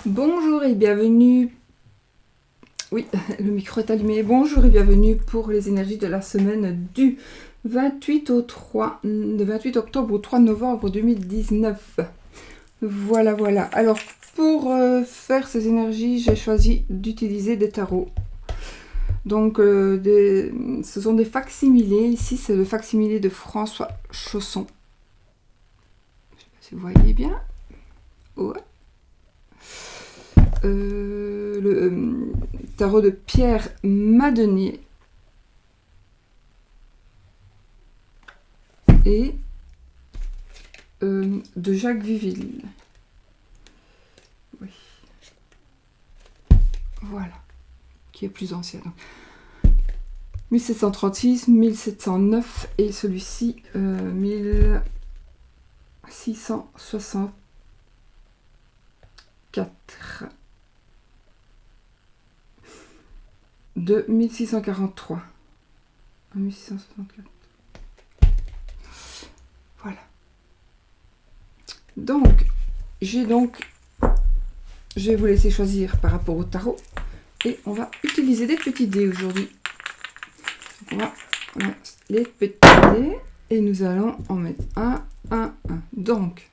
Bonjour et bienvenue. Oui, le micro est allumé. Bonjour et bienvenue pour les énergies de la semaine du 28 octobre au 3 novembre 2019. Voilà. Alors, pour faire ces énergies, j'ai choisi d'utiliser des tarots. Donc, ce sont des facsimilés. Ici, c'est le facsimilé de François Chausson. Je ne sais pas si vous voyez bien. Ouais. Le tarot de Pierre Madenier et de Jacques Viville. Oui. Voilà. Qui est plus ancien. Donc. 1736, 1709 et celui-ci 1664. De 1643 à 1664. Voilà. Donc, je vais vous laisser choisir par rapport au tarot et on va utiliser des petits dés aujourd'hui. On va les petits dés et nous allons en mettre un. Donc,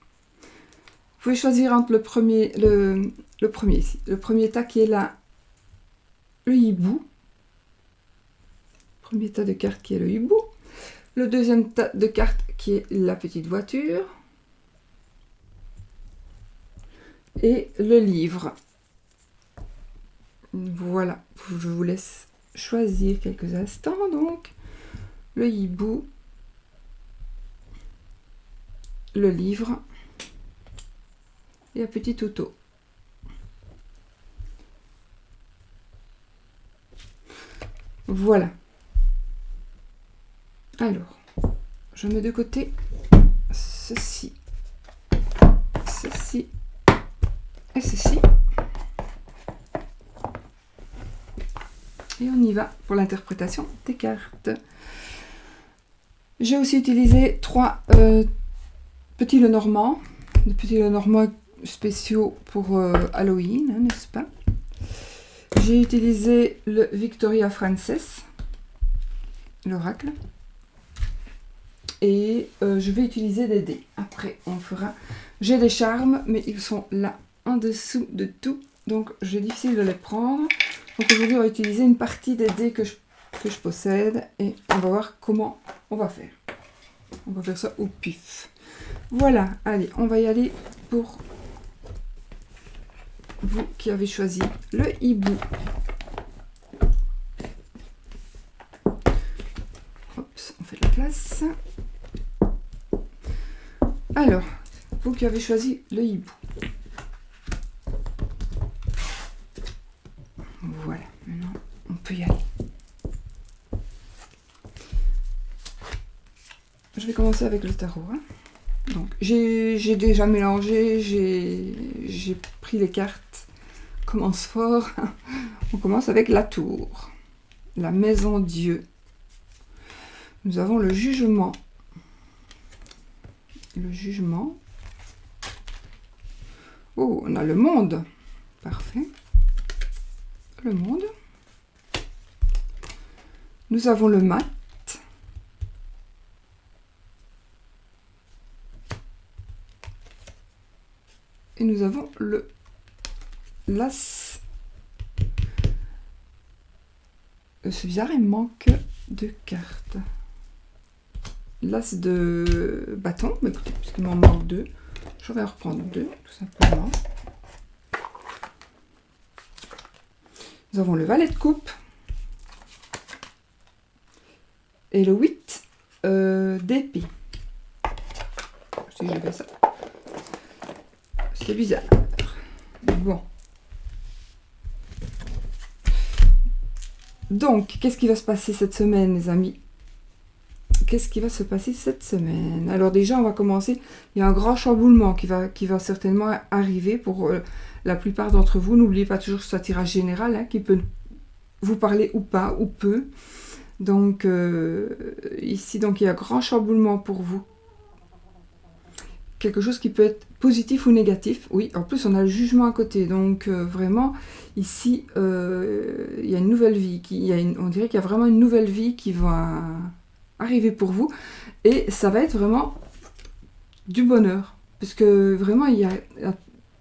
vous pouvez choisir entre le premier ici. Le premier tas qui est là, le hibou. Premier tas de cartes qui est le hibou. Le deuxième tas de cartes qui est la petite voiture. Et le livre. Voilà, je vous laisse choisir quelques instants. Donc, le hibou, le livre et un petit auto. Voilà. Alors, je mets de côté ceci et ceci. Et on y va pour l'interprétation des cartes. J'ai aussi utilisé 3 petits Lenormand, des petits Lenormand spéciaux pour Halloween, hein, n'est-ce pas? J'ai utilisé le Victoria Frances, l'oracle. Et je vais utiliser des dés. Après, on fera... J'ai des charmes, mais ils sont là, en dessous de tout. Donc, j'ai difficile de les prendre. Donc, aujourd'hui, on va utiliser une partie des dés que je possède. Et on va voir comment on va faire. On va faire ça au pif. Voilà, allez, on va y aller pour vous qui avez choisi le hibou. Hop, on fait la place. Alors, vous qui avez choisi le hibou. Voilà, maintenant on peut y aller. Je vais commencer avec le tarot. Hein. Donc, j'ai déjà mélangé, j'ai pris les cartes. Commence fort. On commence avec la tour. La maison Dieu. Nous avons le jugement. Le jugement. Oh, on a le monde. Parfait. Le monde. Nous avons le mat. Et nous avons le l'as. C'est bizarre, il manque 2 cartes. L'as de bâton, mais écoutez, puisqu'il m'en manque 2, je vais en reprendre 2, tout simplement. Nous avons le valet de coupe. Et le 8 d'épée. Si je fais ça. C'est bizarre. Bon. Donc, qu'est-ce qui va se passer cette semaine, les amis? Qu'est-ce qui va se passer cette semaine? Alors déjà, on va commencer. Il y a un grand chamboulement qui va certainement arriver pour la plupart d'entre vous. N'oubliez pas toujours que c'est un tirage général hein, qui peut vous parler ou pas, ou peu. Donc, ici, donc, il y a un grand chamboulement pour vous quelque chose qui peut être positif ou négatif. Oui, en plus on a le jugement à côté, donc vraiment ici il y a une nouvelle vie, on dirait qu'il y a vraiment une nouvelle vie qui va arriver pour vous, et ça va être vraiment du bonheur, parce que vraiment il y a un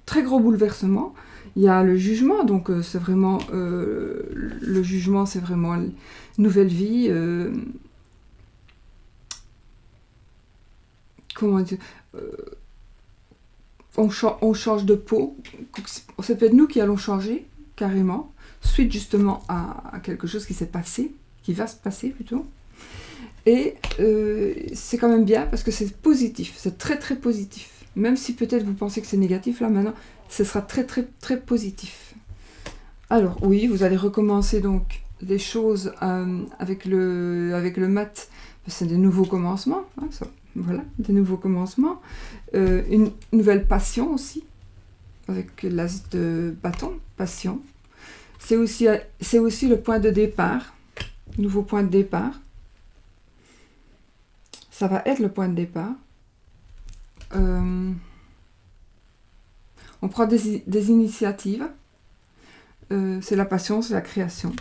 très gros bouleversement. Il y a le jugement, donc c'est vraiment le jugement, c'est vraiment une nouvelle vie. Comment dire, on change de peau. Ça peut être nous qui allons changer carrément, suite justement à quelque chose qui s'est passé, qui va se passer plutôt. Et c'est quand même bien parce que c'est positif, c'est très très positif. Même si peut-être vous pensez que c'est négatif, là maintenant, ce sera très très très positif. Alors oui, vous allez recommencer donc les choses avec le mat, c'est des nouveaux commencements, hein, ça, voilà, des nouveaux commencements. Une nouvelle passion aussi, avec l'as de bâton, passion. C'est aussi le point de départ, nouveau point de départ. Ça va être le point de départ. On prend des initiatives. C'est la passion, c'est la création.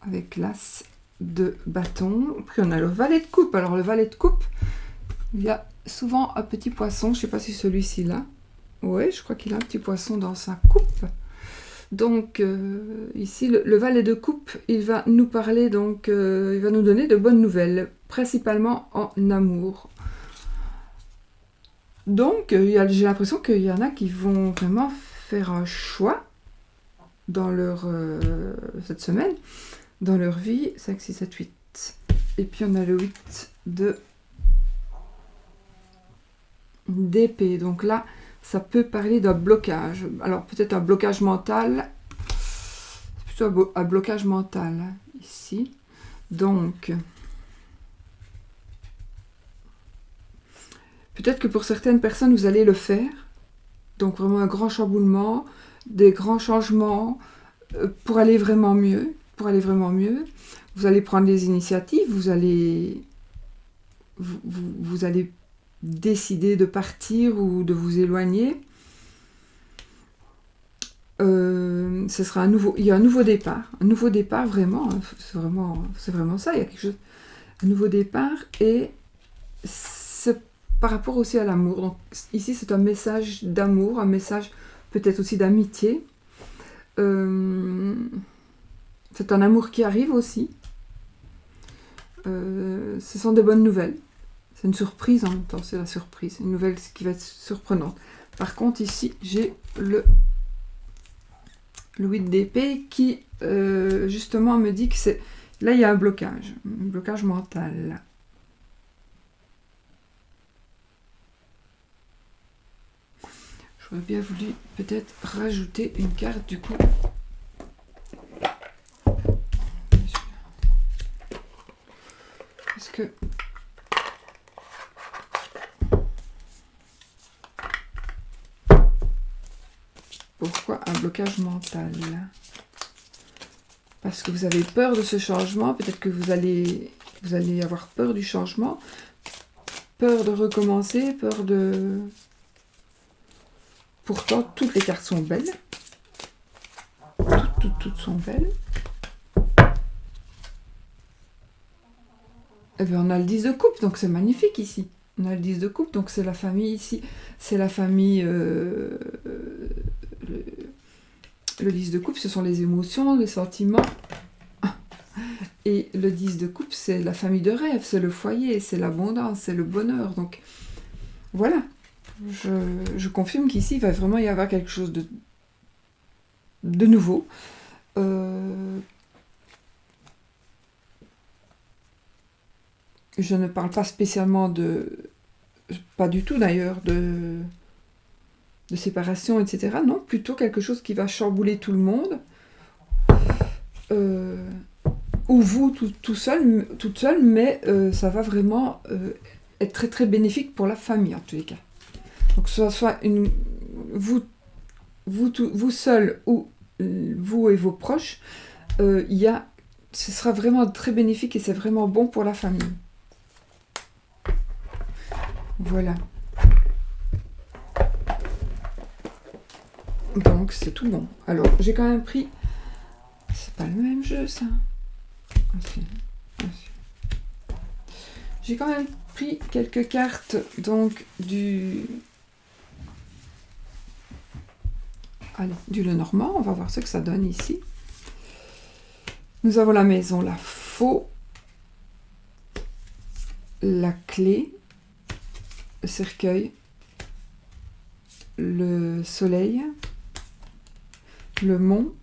Avec l'as de bâton. Puis on a le valet de coupe. Alors le valet de coupe, il y a souvent un petit poisson. Je ne sais pas si celui-ci là. Oui, je crois qu'il a un petit poisson dans sa coupe. Donc ici, le valet de coupe, il va nous parler, donc il va nous donner de bonnes nouvelles, principalement en amour. Donc j'ai l'impression qu'il y en a qui vont vraiment faire un choix dans leur cette semaine, dans leur vie. 5, 6, 7, 8. Et puis on a le 8 d'épée. Donc là, ça peut parler d'un blocage. Alors peut-être un blocage mental. C'est plutôt un blocage mental, hein, ici. Donc, peut-être que pour certaines personnes, vous allez le faire. Donc vraiment un grand chamboulement, des grands changements pour aller vraiment mieux. Vous allez prendre des initiatives, vous allez décider de partir ou de vous éloigner. Ce sera il y a un nouveau départ vraiment, c'est vraiment ça, il y a quelque chose, un nouveau départ, et c'est par rapport aussi à l'amour. Donc ici c'est un message d'amour, un message peut-être aussi d'amitié. C'est un amour qui arrive aussi. Ce sont des bonnes nouvelles. C'est une surprise en même temps, c'est la surprise. Une nouvelle qui va être surprenante. Par contre, ici, j'ai le 8 d'épée qui, justement, me dit que c'est... Là, il y a un blocage mental. J'aurais bien voulu peut-être rajouter une carte, du coup. Parce que... Pourquoi un blocage mental? Parce que vous avez peur de ce changement, peut-être que vous allez avoir peur du changement, peur de recommencer, peur de... Pourtant, toutes les cartes sont belles. Toutes sont belles. Et bien, on a le 10 de coupe, donc c'est magnifique ici. On a le 10 de coupe, donc c'est la famille ici. C'est la famille... Le 10 de coupe, ce sont les émotions, les sentiments. Et le 10 de coupe, c'est la famille de rêve, c'est le foyer, c'est l'abondance, c'est le bonheur. Donc, voilà. Je confirme qu'ici, il va vraiment y avoir quelque chose de nouveau. Je ne parle pas spécialement pas du tout d'ailleurs, de séparation, etc. Non, plutôt quelque chose qui va chambouler tout le monde. Ou vous, toute seule, mais ça va vraiment être très très bénéfique pour la famille, en tous les cas. Donc, que ce soit vous seul ou vous et vos proches, ce sera vraiment très bénéfique et c'est vraiment bon pour la famille. Voilà. Donc c'est tout bon. Alors j'ai quand même pris... C'est pas le même jeu ça. J'ai quand même pris quelques cartes donc du Lenormand. On va voir ce que ça donne ici. Nous avons la maison, la faux, la clé, le cercueil, le soleil, le mont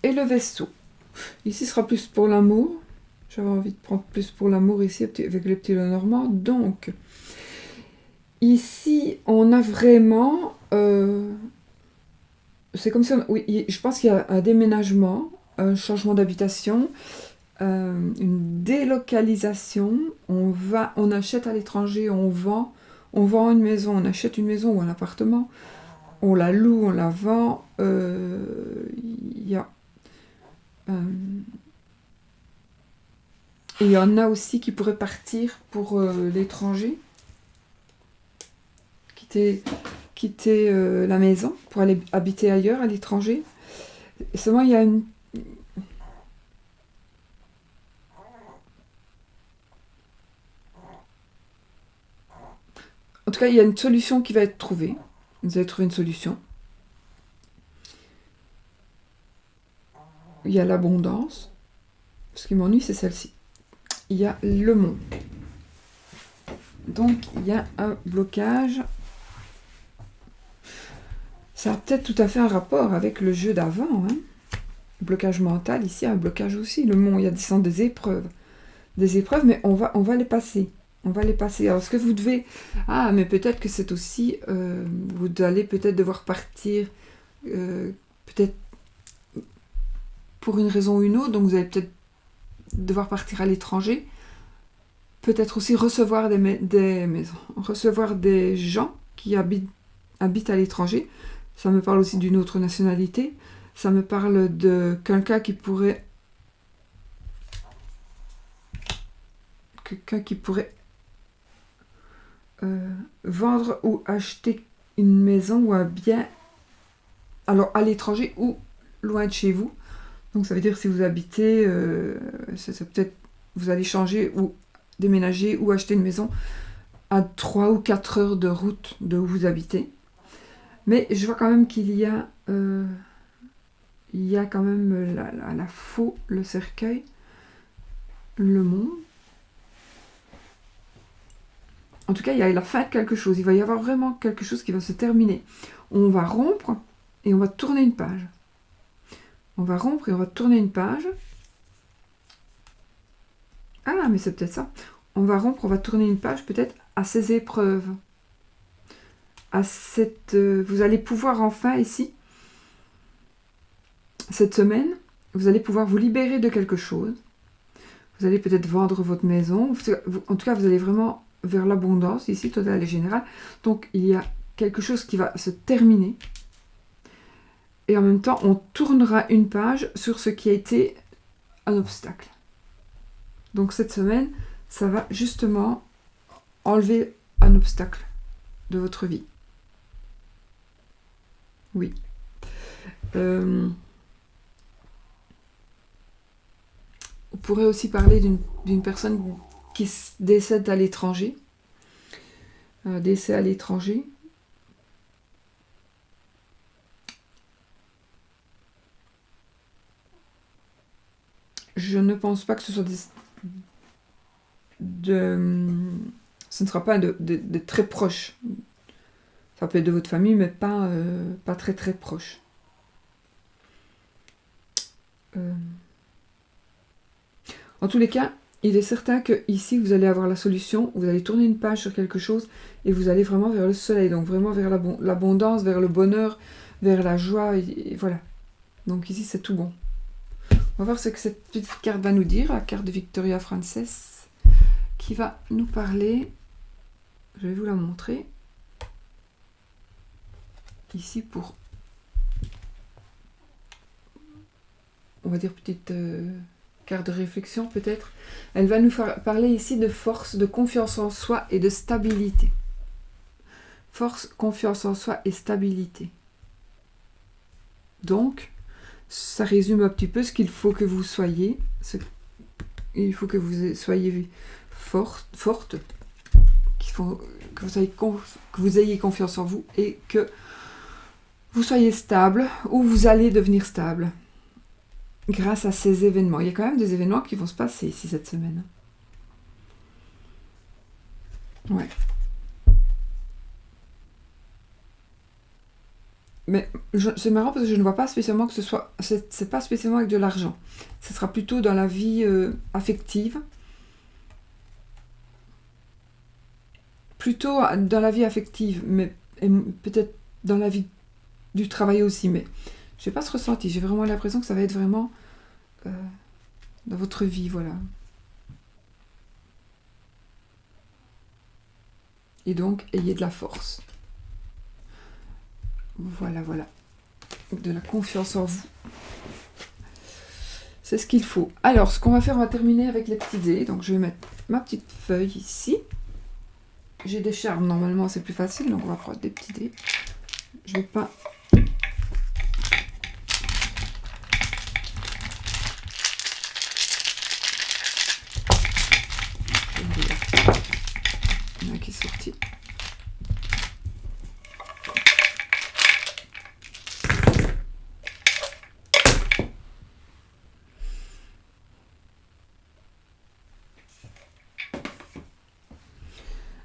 et le vaisseau. Ici sera plus pour l'amour. J'avais envie de prendre plus pour l'amour ici avec le petit Lenormand. Donc, ici, on a vraiment... c'est comme si... oui, je pense qu'il y a un déménagement, un changement d'habitation, une délocalisation. On achète à l'étranger, on vend une maison, on achète une maison ou un appartement, on la loue, on la vend. Il y en a aussi qui pourraient partir pour l'étranger, quitter la maison pour aller habiter ailleurs, à l'étranger. Seulement, il y a une... En tout cas, il y a une solution qui va être trouvée. Vous allez trouver une solution. Il y a l'abondance. Ce qui m'ennuie, c'est celle-ci. Il y a le mont. Donc, il y a un blocage. Ça a peut-être tout à fait un rapport avec le jeu d'avant. Hein. Blocage mental, ici, un blocage aussi. Le mont, il y a des épreuves. Des épreuves, mais on va les passer. On va les passer. Alors, ce que vous devez... Ah, mais peut-être que c'est aussi... vous allez peut-être devoir partir... peut-être pour une raison ou une autre. Donc, vous allez peut-être devoir partir à l'étranger. Peut-être aussi recevoir des maisons. Recevoir des gens qui habitent à l'étranger. Ça me parle aussi d'une autre nationalité. Ça me parle de quelqu'un qui pourrait... vendre ou acheter une maison ou un bien, alors à l'étranger ou loin de chez vous. Donc ça veut dire que si vous habitez, c'est peut-être vous allez changer ou déménager ou acheter une maison à 3 ou 4 heures de route de où vous habitez. Mais je vois quand même qu'il y a quand même la faux, le cercueil, le mont. En tout cas, il y a la fin de quelque chose. Il va y avoir vraiment quelque chose qui va se terminer. On va rompre et on va tourner une page. On va rompre et on va tourner une page. Ah, mais c'est peut-être ça. On va rompre, on va tourner une page peut-être à ces épreuves. À cette... vous allez pouvoir enfin ici, cette semaine, vous allez pouvoir vous libérer de quelque chose. Vous allez peut-être vendre votre maison. En tout cas, vous allez vraiment... vers l'abondance, ici, totale et générale. Donc, il y a quelque chose qui va se terminer. Et en même temps, on tournera une page sur ce qui a été un obstacle. Donc, cette semaine, ça va justement enlever un obstacle de votre vie. Oui. On pourrait aussi parler d'une personne qui décède à l'étranger. Décès à l'étranger. Je ne pense pas que ce soit ce ne sera pas de très proche. Ça peut être de votre famille, mais pas très très proche. En tous les cas, il est certain que ici vous allez avoir la solution, vous allez tourner une page sur quelque chose et vous allez vraiment vers le soleil, donc vraiment vers l'abondance, vers le bonheur, vers la joie, et voilà. Donc ici c'est tout bon. On va voir ce que cette petite carte va nous dire, la carte de Victoria Frances, qui va nous parler. Je vais vous la montrer. Ici pour, on va dire petite carte de réflexion peut-être. Elle va nous parler ici de force, de confiance en soi et de stabilité. force, confiance en soi et stabilité. Donc, ça résume un petit peu ce qu'il faut que vous soyez. Il faut que vous soyez forte, que vous ayez confiance en vous et que vous soyez stable ou vous allez devenir stable grâce à ces événements. Il y a quand même des événements qui vont se passer ici cette semaine. Ouais. Mais c'est marrant parce que je ne vois pas spécialement que ce soit... C'est pas spécialement avec de l'argent. Ce sera plutôt dans la vie affective. Plutôt dans la vie affective, mais peut-être dans la vie du travail aussi. Mais je n'ai pas ce ressenti. J'ai vraiment l'impression que ça va être vraiment dans votre vie, voilà. Et donc, ayez de la force. Voilà, voilà. De la confiance en vous. C'est ce qu'il faut. Alors, ce qu'on va faire, on va terminer avec les petits dés. Donc, je vais mettre ma petite feuille ici. J'ai des charmes, normalement, c'est plus facile. Donc, on va prendre des petits dés. Je vais pas... Il y en a qui est sorti.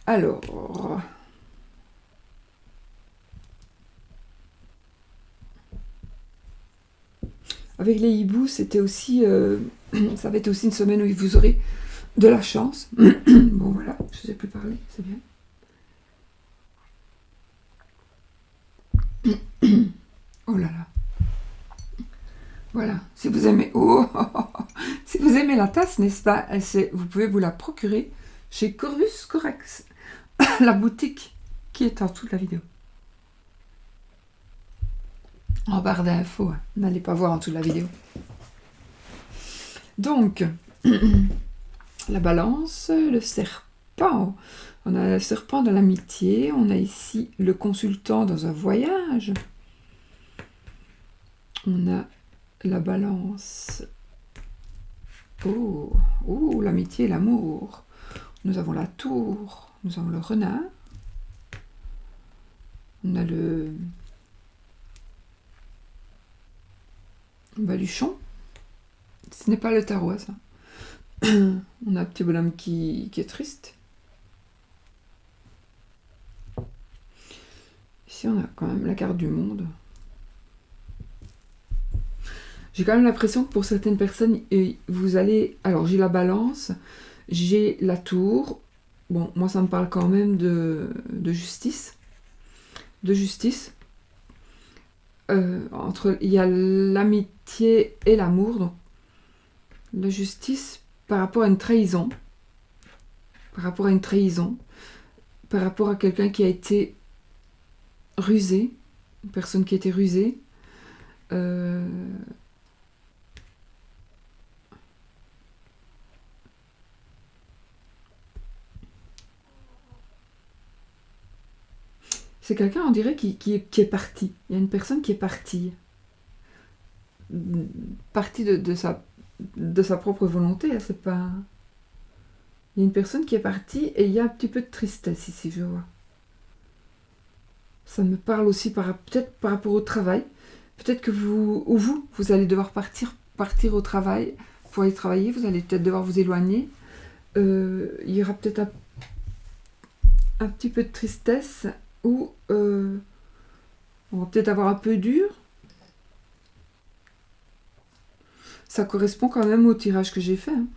Alors, avec les hiboux, c'était aussi, ça va être aussi une semaine où vous aurez de la chance. Bon voilà, je ne sais plus parler, c'est bien. Oh là là. Voilà, si vous aimez, si vous aimez la tasse, n'est-ce pas, vous pouvez vous la procurer chez Corvus Corex, la boutique qui est en dessous de la vidéo. En barre d'infos, hein. N'allez pas voir en dessous de la vidéo. Donc, la balance, le serpent. On a le serpent dans l'amitié. On a ici le consultant dans un voyage. On a la balance. Oh, l'amitié et l'amour. Nous avons la tour. Nous avons le renard. On a le baluchon. Ce n'est pas le tarot, ça. On a un petit bonhomme qui est triste. Ici, on a quand même la carte du monde. J'ai quand même l'impression que pour certaines personnes, vous allez... Alors, j'ai la balance, j'ai la tour. Bon, moi, ça me parle quand même de justice. De justice. Il y a l'amitié et l'amour. Donc, la justice par rapport à une trahison. Par rapport à une trahison. Par rapport à quelqu'un qui a été rusé. Une personne qui a été rusée. C'est quelqu'un, on dirait, qui est parti. Il y a une personne qui est partie. Partie de sa propre volonté. Hein, c'est pas... Il y a une personne qui est partie et il y a un petit peu de tristesse ici, je vois. Ça me parle aussi peut-être par rapport au travail. Peut-être que vous allez devoir partir au travail. Pour aller travailler, vous allez peut-être devoir vous éloigner. Il y aura peut-être un petit peu de tristesse. Ou on va peut-être avoir un peu dur. Ça correspond quand même au tirage que j'ai fait. Hein.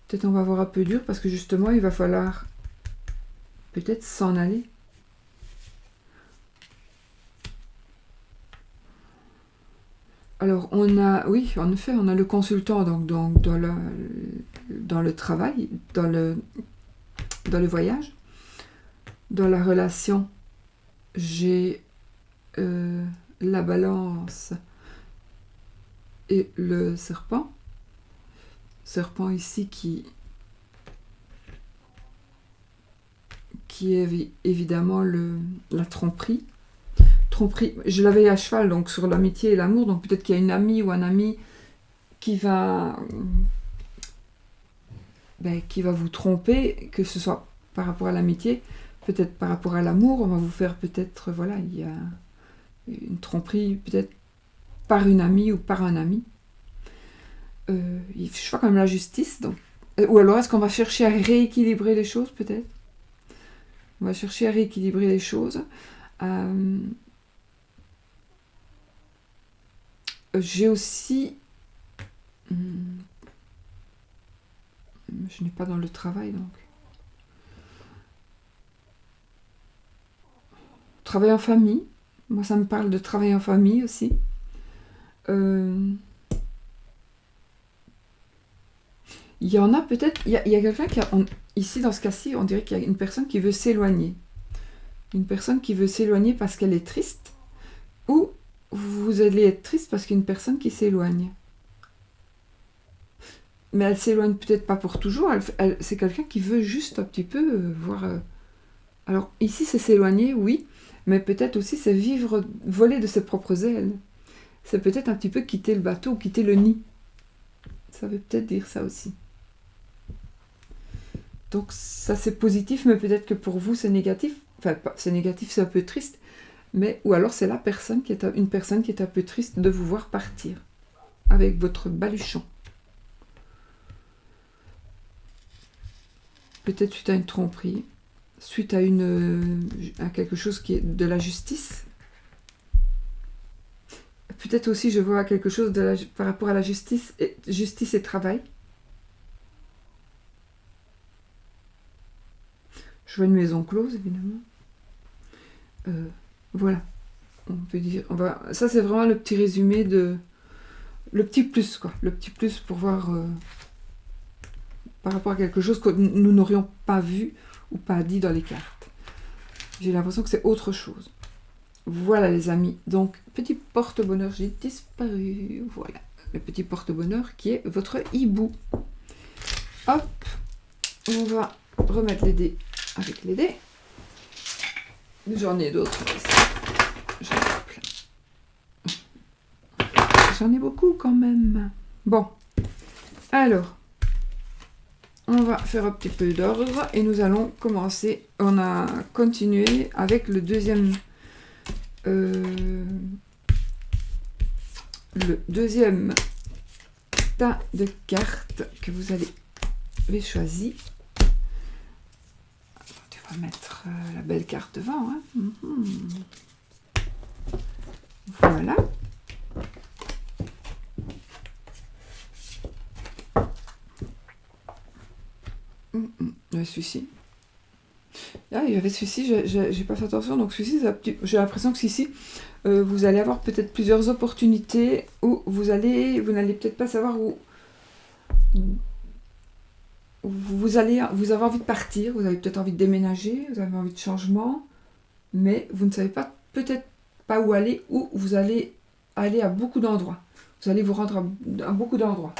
Peut-être on va avoir un peu dur parce que justement il va falloir peut-être s'en aller. Alors on a, oui, en effet, on a le consultant donc dans le travail, dans le voyage, dans la relation. J'ai la balance et le serpent. Serpent ici qui qui est évidemment la tromperie. Tromperie, je l'avais à cheval donc sur l'amitié et l'amour, donc peut-être qu'il y a une amie ou un ami qui va vous tromper, que ce soit par rapport à l'amitié, peut-être par rapport à l'amour, on va vous faire peut-être, voilà, il y a une tromperie peut-être par une amie ou par un ami. Je vois quand même la justice, donc. Ou alors est-ce qu'on va chercher à rééquilibrer les choses peut-être? On va chercher à rééquilibrer les choses. J'ai aussi... je n'ai pas dans le travail donc. Travail en famille. Moi ça me parle de travail en famille aussi. Il y en a peut-être... Il y a quelqu'un qui a... Ici dans ce cas-ci, on dirait qu'il y a une personne qui veut s'éloigner. Une personne qui veut s'éloigner parce qu'elle est triste. Ou vous allez être triste parce qu'il y a une personne qui s'éloigne. Mais elle s'éloigne peut-être pas pour toujours, c'est quelqu'un qui veut juste un petit peu voir... Alors ici c'est s'éloigner, oui, mais peut-être aussi c'est vivre, voler de ses propres ailes. C'est peut-être un petit peu quitter le bateau ou quitter le nid. Ça veut peut-être dire ça aussi. Donc ça c'est positif, mais peut-être que pour vous c'est négatif. Enfin, c'est négatif, c'est un peu triste. Mais, ou alors c'est une personne qui est un peu triste de vous voir partir avec votre baluchon. Peut-être suite à une tromperie, suite à quelque chose qui est de la justice. Peut-être aussi je vois quelque chose par rapport à la justice et travail. Je vois une maison close évidemment. Voilà, on peut dire, ça c'est vraiment le petit résumé le petit plus quoi, le petit plus pour voir par rapport à quelque chose que nous n'aurions pas vu ou pas dit dans les cartes. J'ai l'impression que c'est autre chose. Voilà les amis, donc petit porte-bonheur, j'ai disparu, voilà, le petit porte-bonheur qui est votre hibou. Hop, on va remettre les dés avec les dés. J'en ai d'autres ici. J'en ai beaucoup quand même. Bon, alors, on va faire un petit peu d'ordre et nous allons commencer. On a continué avec le deuxième tas de cartes que vous avez choisi. On va mettre la belle carte devant. Hein. Voilà. Celui-ci. Ah, il y avait celui-ci, j'ai pas fait attention. Donc celui-ci, j'ai l'impression que celui-ci, vous allez avoir peut-être plusieurs opportunités où vous n'allez peut-être pas savoir où vous avez envie de partir, vous avez peut-être envie de déménager, vous avez envie de changement, mais vous ne savez pas peut-être pas où aller, ou vous allez aller à beaucoup d'endroits. Vous allez vous rendre à beaucoup d'endroits.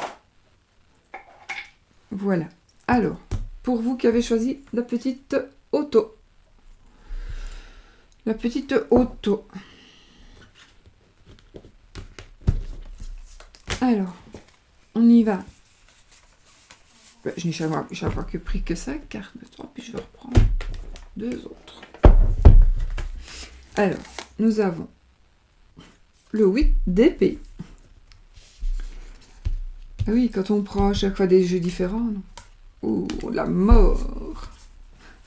Voilà. Alors, pour vous qui avez choisi la petite auto. La petite auto. Alors, on y va. Je n'ai jamais que pris que 5 cartes de 3, puis je vais reprendre 2 autres. Alors, nous avons le 8 d'épée. Ah oui, quand on prend à chaque fois des jeux différents, non. Oh, la mort.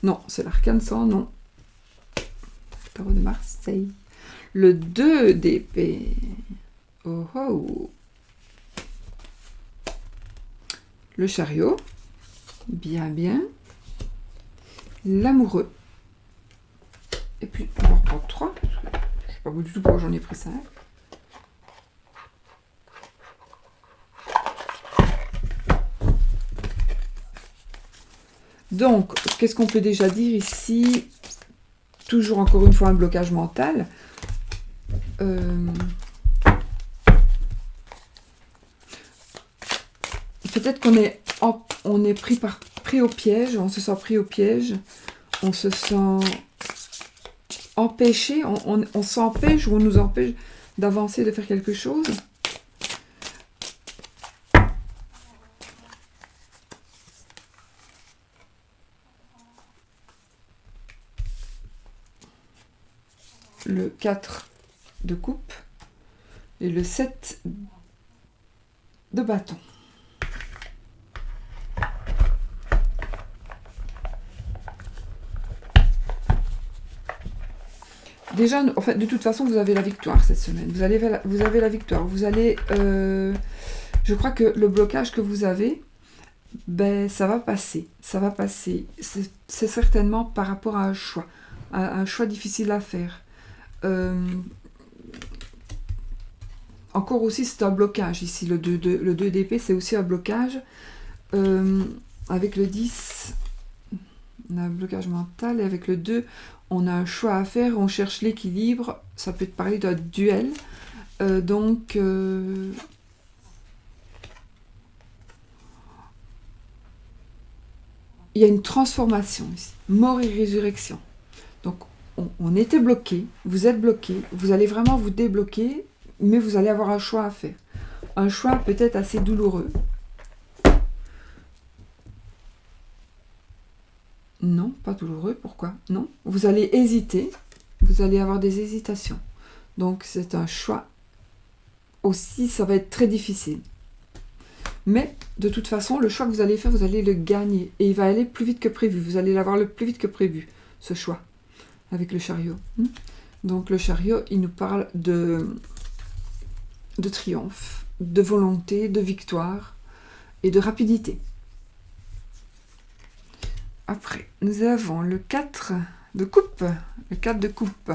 Non, c'est l'arcane sans nom. Tarot de Marseille. Le 2 d'épée. Oh oh. Le chariot. Bien, bien. L'amoureux. Et puis, on va reprendre 3. Je ne sais pas du tout pourquoi j'en ai pris 5. Donc, qu'est-ce qu'on peut déjà dire ici? Toujours encore une fois un blocage mental. Peut-être qu'on est pris au piège, on se sent pris au piège on se sent empêché, on s'empêche ou on nous empêche d'avancer, de faire quelque chose. Le 4 de coupe et le 7 de bâton. Déjà, en fait, de toute façon, vous avez la victoire cette semaine. Vous avez la victoire. Vous allez... je crois que le blocage que vous avez, ben, ça va passer. Ça va passer. C'est certainement par rapport à un choix difficile à faire. Encore aussi, c'est un blocage ici. Le 2 d'épée, c'est aussi un blocage. Avec le 10, on a un blocage mental. Et avec le 2, on a un choix à faire. On cherche l'équilibre. Ça peut te parler d'un duel. Donc, il y a une transformation ici. Mort et résurrection. Donc, on était bloqué. Vous êtes bloqué. Vous allez vraiment vous débloquer. Mais vous allez avoir un choix à faire. Un choix peut-être assez douloureux. Non, pas douloureux. Pourquoi? Non. Vous allez hésiter. Vous allez avoir des hésitations. Donc, c'est un choix. Aussi, ça va être très difficile. Mais, de toute façon, le choix que vous allez faire, vous allez le gagner. Et il va aller plus vite que prévu. Vous allez l'avoir le plus vite que prévu, ce choix. Avec le chariot. Donc, le chariot, il nous parle de triomphe, de volonté, de victoire et de rapidité. Après, nous avons le 4 de coupe. Le 4 de coupe.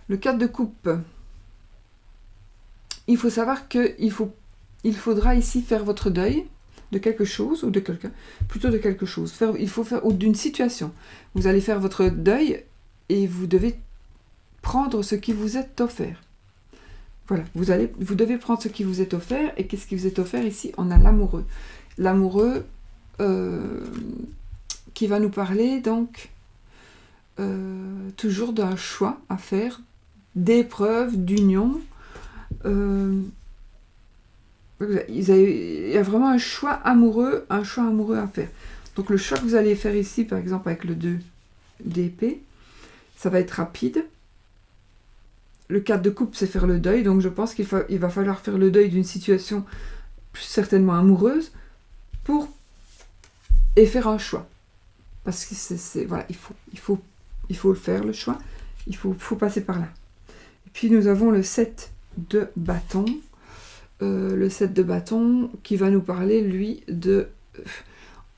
Le 4 de coupe. Il faut savoir qu'il faudra ici faire votre deuil de quelque chose ou de quelqu'un, plutôt de quelque chose. Il faut faire ou d'une situation. Vous allez faire votre deuil et vous devez prendre ce qui vous est offert. Voilà, vous devez prendre ce qui vous est offert. Et qu'est-ce qui vous est offert ici? On a l'amoureux. L'amoureux qui va nous parler donc toujours d'un choix à faire, d'épreuve, d'union. Il y a vraiment un choix amoureux à faire. Donc le choix que vous allez faire ici, par exemple avec le 2 d'épée, ça va être rapide. Le 4 de coupe, c'est faire le deuil. Donc je pense qu'il va falloir faire le deuil d'une situation certainement amoureuse et faire un choix. Parce que voilà, il faut le faire, le choix. Il faut passer par là. Et puis nous avons le 7 de bâton. Le 7 de bâton qui va nous parler, lui,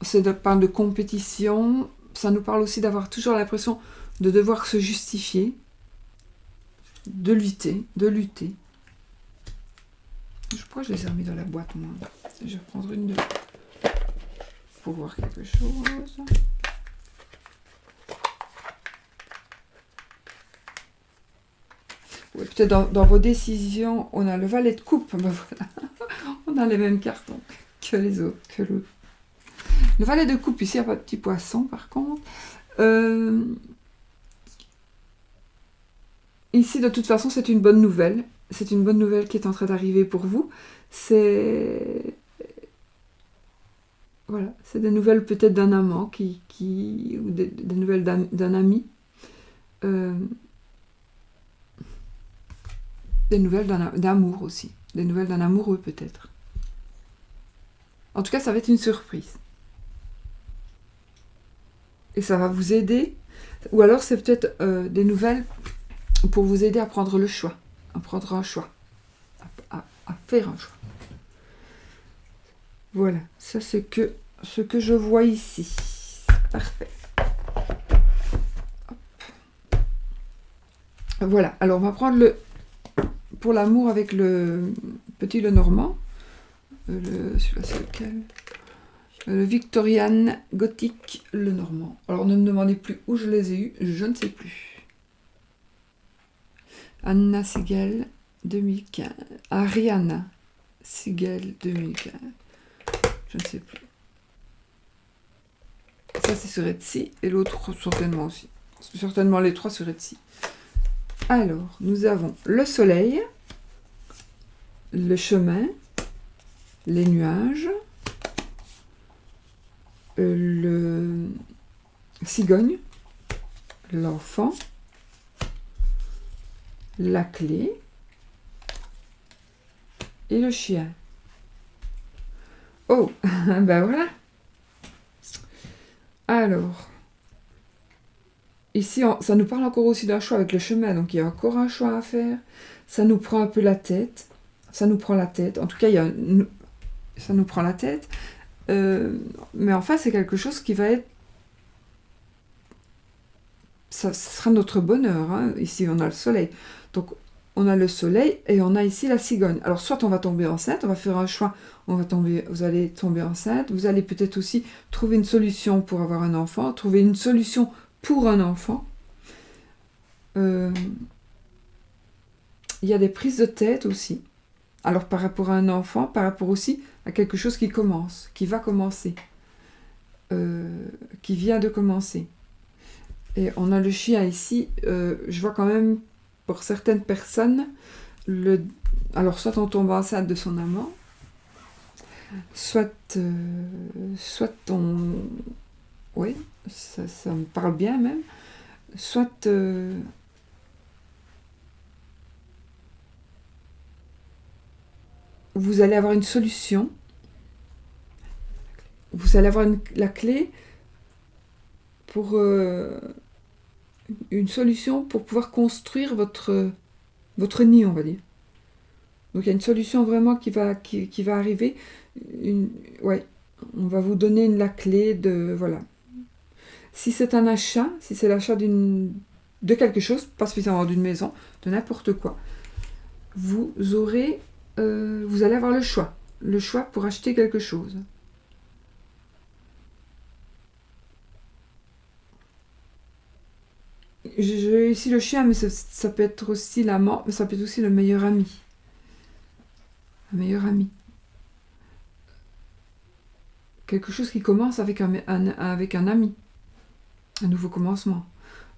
ça parle de compétition. Ça nous parle aussi d'avoir toujours l'impression de devoir se justifier. De lutter. Pourquoi je les ai remis dans la boîte, moi? Je vais prendre une pour voir quelque chose. Oui, peut-être dans vos décisions, on a le valet de coupe. Ben voilà. On a les mêmes cartons que les autres, que l'autre. Le valet de coupe, ici, il n'y a pas de petit poisson, par contre. Ici, de toute façon, c'est une bonne nouvelle. C'est une bonne nouvelle qui est en train d'arriver pour vous. Voilà, c'est des nouvelles peut-être d'un amant ou des nouvelles d'un ami. Des nouvelles d'amour aussi. Des nouvelles d'un amoureux peut-être. En tout cas, ça va être une surprise. Et ça va vous aider. Ou alors, c'est peut-être des nouvelles pour vous aider à prendre le choix. À prendre un choix. À faire un choix. Voilà. Ça, c'est ce que je vois ici. Parfait. Hop. Voilà. Alors, on va prendre pour l'amour avec le petit Lenormand. Celui-là, c'est lequel? Le Victorian Gothique Lenormand. Alors, ne me demandez plus où je les ai eus. Je ne sais plus. Anna Siegel, 2015. Ariana Siegel, 2015. Je ne sais plus. Ça, c'est sur Etsy. Et l'autre, certainement aussi. Certainement les trois sur Etsy. Alors, nous avons le soleil, le chemin, les nuages, le cigogne, l'enfant, la clé et le chien. Oh, ben voilà. Alors, ici, ça nous parle encore aussi d'un choix avec le chemin, donc il y a encore un choix à faire. Ça nous prend un peu la tête. Ça nous prend la tête. En tout cas, ça nous prend la tête. Mais enfin, c'est quelque chose qui va être... Ça sera notre bonheur. Hein. Ici, on a le soleil. Donc, on a le soleil et on a ici la cigogne. Alors, soit on va tomber enceinte, on va faire un choix, vous allez tomber enceinte, vous allez peut-être aussi trouver une solution pour avoir un enfant, trouver une solution pour un enfant. Il y a des prises de tête aussi. Alors, par rapport à un enfant, par rapport aussi à quelque chose qui commence, qui va commencer, qui vient de commencer. Et on a le chien ici, je vois quand même, pour certaines personnes, alors soit on tombe enceinte de son amant, soit on... Oui, ça me parle bien même. Soit vous allez avoir une solution. Vous allez avoir la clé pour... une solution pour pouvoir construire votre nid, on va dire. Donc il y a une solution vraiment qui va arriver. Ouais, on va vous donner la clé de... Voilà. Si c'est un achat, si c'est l'achat de quelque chose, pas spécialement d'une maison, de n'importe quoi, vous allez avoir le choix pour acheter quelque chose. J'ai ici le chien, mais ça peut être aussi l'amant, mais ça peut être aussi le meilleur ami. Un meilleur ami. Quelque chose qui commence avec un ami. Un nouveau commencement.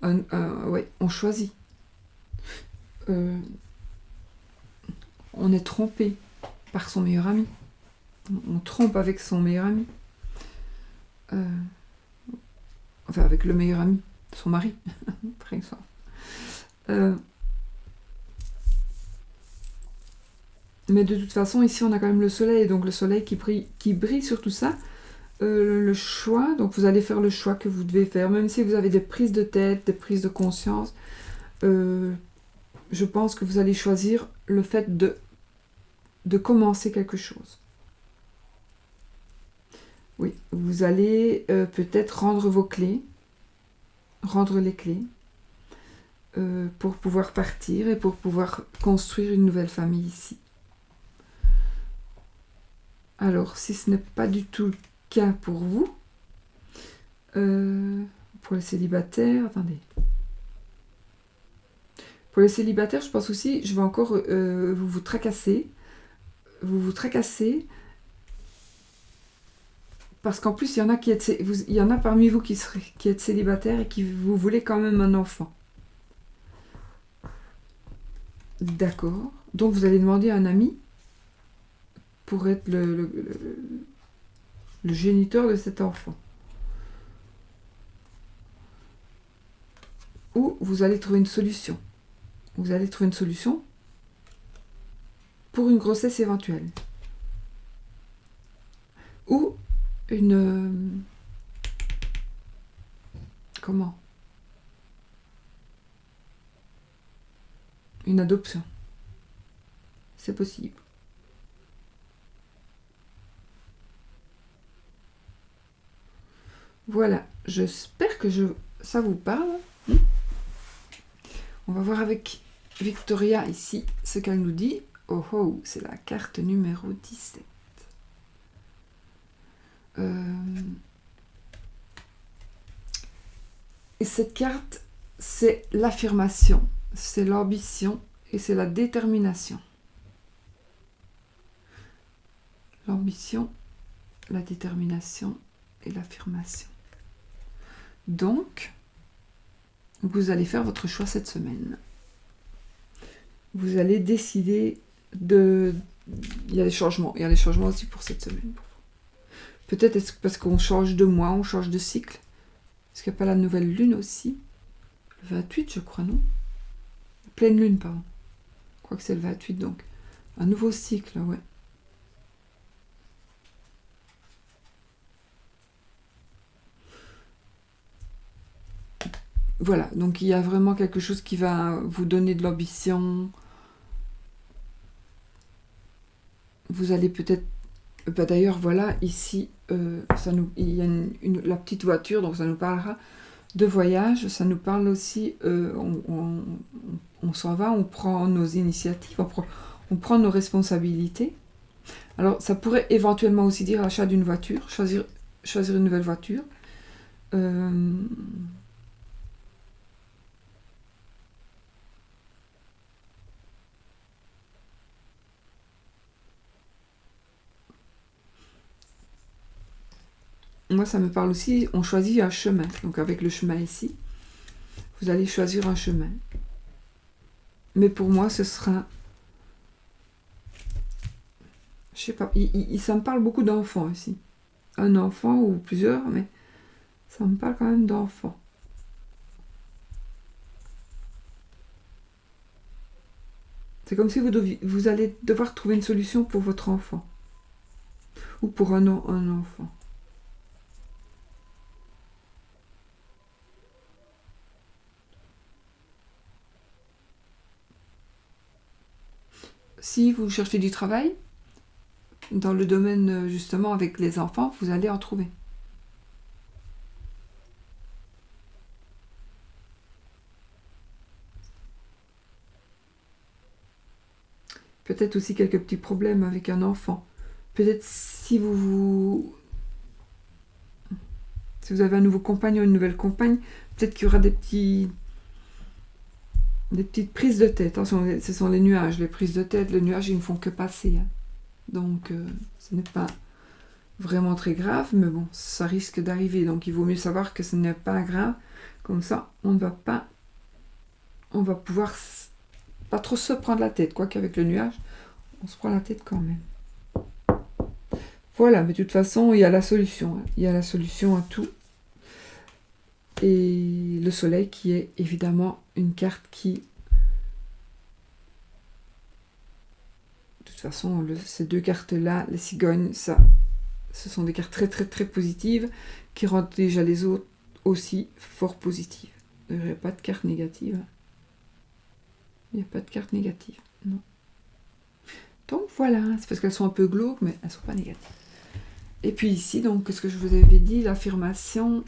Ouais, on choisit. On est trompé par son meilleur ami. On trompe avec son meilleur ami. Enfin, avec le meilleur ami. Son mari, par exemple. Mais de toute façon, ici, on a quand même le soleil. Donc, le soleil qui brille sur tout ça. Le choix, donc vous allez faire le choix que vous devez faire, même si vous avez des prises de tête, des prises de conscience, je pense que vous allez choisir le fait de commencer quelque chose. Oui, vous allez peut-être rendre les clés, pour pouvoir partir et pour pouvoir construire une nouvelle famille ici. Alors, si ce n'est pas du tout cas pour vous, pour les célibataires, attendez. Pour les célibataires, je pense aussi, je vais encore vous tracasser. Vous tracassez. Parce qu'en plus, il y en a parmi vous qui êtes célibataire et qui vous voulez quand même un enfant. D'accord. Donc, vous allez demander à un ami pour être le géniteur de cet enfant. Ou vous allez trouver une solution. Vous allez trouver une solution pour une grossesse éventuelle. Ou une... comment ? Une adoption. C'est possible. Voilà, j'espère que ça vous parle. On va voir avec Victoria ici ce qu'elle nous dit. Oh oh, c'est la carte numéro 17. Et cette carte, c'est l'affirmation, c'est l'ambition et c'est la détermination. L'ambition, la détermination et l'affirmation. Donc, vous allez faire votre choix cette semaine. Vous allez décider de... Il y a des changements. Il y a des changements aussi pour cette semaine. Peut-être est-ce parce qu'on change de mois, on change de cycle. Est-ce qu'il n'y a pas la nouvelle lune aussi? Le 28, je crois, non? Pleine lune, pardon. Je crois que c'est le 28, donc. Un nouveau cycle, ouais. Voilà, donc il y a vraiment quelque chose qui va vous donner de l'ambition. Vous allez peut-être... d'ailleurs, voilà, ici, il y a la petite voiture, donc ça nous parlera de voyage. Ça nous parle aussi, on s'en va, on prend nos initiatives, on prend nos responsabilités. Alors, ça pourrait éventuellement aussi dire l'achat d'une voiture, choisir une nouvelle voiture. Moi, ça me parle aussi, on choisit un chemin. Donc, avec le chemin ici, vous allez choisir un chemin. Mais pour moi, ce sera... Je sais pas, ça me parle beaucoup d'enfants ici. Un enfant ou plusieurs, mais ça me parle quand même d'enfants. C'est comme si vous allez devoir trouver une solution pour votre enfant. Ou pour un enfant. Si vous cherchez du travail, dans le domaine justement avec les enfants, vous allez en trouver. Peut-être aussi quelques petits problèmes avec un enfant. Peut-être si vous avez un nouveau compagnon, une nouvelle compagne, peut-être qu'il y aura des petites prises de tête. Attention, ce sont les nuages, les prises de tête. Les nuages, ils ne font que passer. Hein. Donc, ce n'est pas vraiment très grave, mais bon, ça risque d'arriver. Donc, il vaut mieux savoir que ce n'est pas grave. Comme ça, on va pouvoir pas trop se prendre la tête. Quoique avec le nuage, on se prend la tête quand même. Voilà, mais de toute façon, il y a la solution. Hein. Il y a la solution à tout. Et le soleil qui est évidemment une carte qui... De toute façon, ces deux cartes-là, les cigognes, ce sont des cartes très très très positives qui rendent déjà les autres aussi fort positives. Il n'y a pas de carte négative. Il n'y a pas de carte négative, non. Donc voilà, c'est parce qu'elles sont un peu glauques, mais elles ne sont pas négatives. Et puis ici, donc, ce que je vous avais dit, l'affirmation,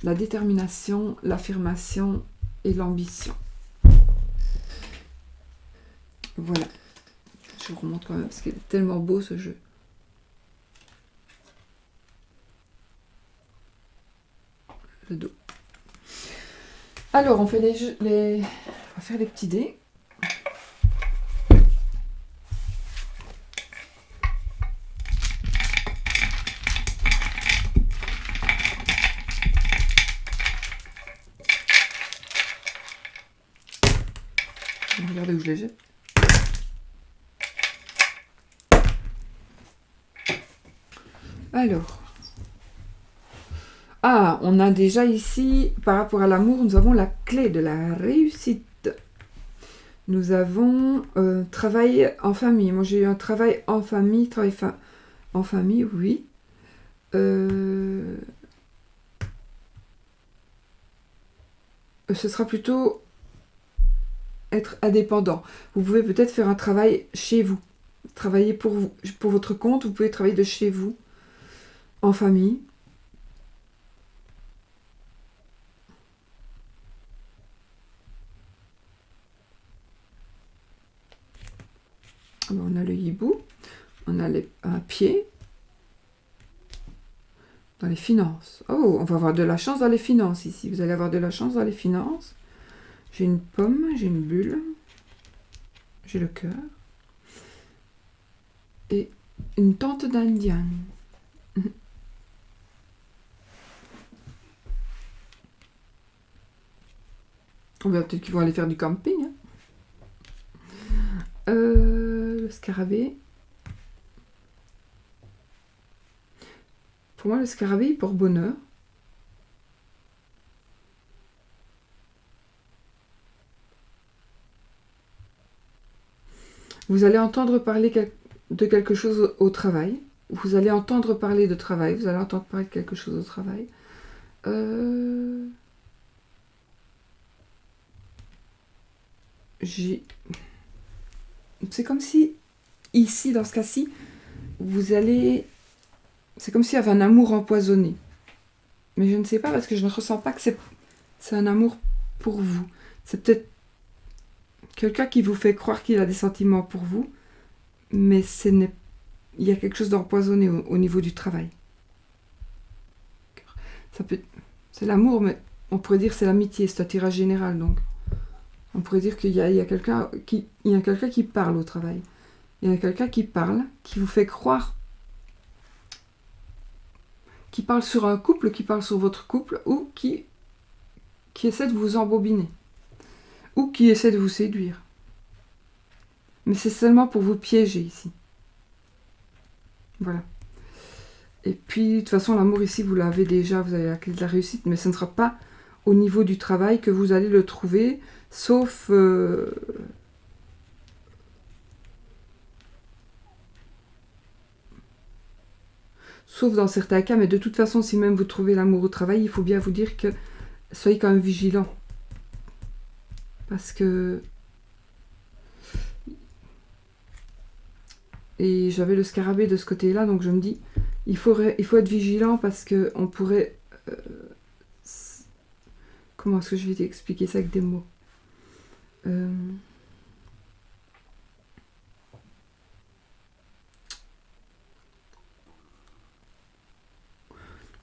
la détermination, l'affirmation et l'ambition. Voilà. Je vous remonte quand même, parce qu'il est tellement beau ce jeu. Le dos. Alors, on fait on va faire les petits dés. Regardez où je les jette. Alors. Ah, on a déjà ici, par rapport à l'amour, nous avons la clé de la réussite. Nous avons travail en famille. Moi, j'ai eu un travail en famille, en famille, oui. Ce sera plutôt être indépendant. Vous pouvez peut-être faire un travail chez vous. Travailler pour vous, pour votre compte. Vous pouvez travailler de chez vous, en famille. On a le hibou, on a un pied. Dans les finances. Oh, on va avoir de la chance dans les finances ici. Vous allez avoir de la chance dans les finances. J'ai une pomme, j'ai une bulle. J'ai le cœur. Et une tente d'indienne. On verra peut-être qu'ils vont aller faire du camping. Hein. Le scarabée. Pour moi, le scarabée, il porte bonheur. Vous allez entendre parler de quelque chose au travail. Vous allez entendre parler de travail. Vous allez entendre parler de quelque chose au travail. C'est comme si, ici, dans ce cas-ci, vous allez... C'est comme s'il y avait un amour empoisonné. Mais je ne sais pas, parce que je ne ressens pas que c'est un amour pour vous. C'est peut-être quelqu'un qui vous fait croire qu'il a des sentiments pour vous, mais il y a quelque chose d'empoisonné au niveau du travail. C'est l'amour, mais on pourrait dire que c'est l'amitié, c'est un tirage général, donc. On pourrait dire qu'il y a quelqu'un qui parle au travail. Il y a quelqu'un qui parle, qui vous fait croire, qui parle sur un couple, qui parle sur votre couple, ou qui essaie de vous embobiner, ou qui essaie de vous séduire. Mais c'est seulement pour vous piéger ici. Voilà. Et puis, de toute façon, l'amour ici, vous l'avez déjà, vous avez la clé de la réussite, mais ce ne sera pas au niveau du travail que vous allez le trouver, sauf... sauf dans certains cas, mais de toute façon, si même vous trouvez l'amour au travail, il faut bien vous dire que soyez quand même vigilant. Parce que... Et j'avais le scarabée de ce côté-là, donc je me dis, il faut être vigilant parce qu'on pourrait... comment est-ce que je vais t'expliquer ça avec des mots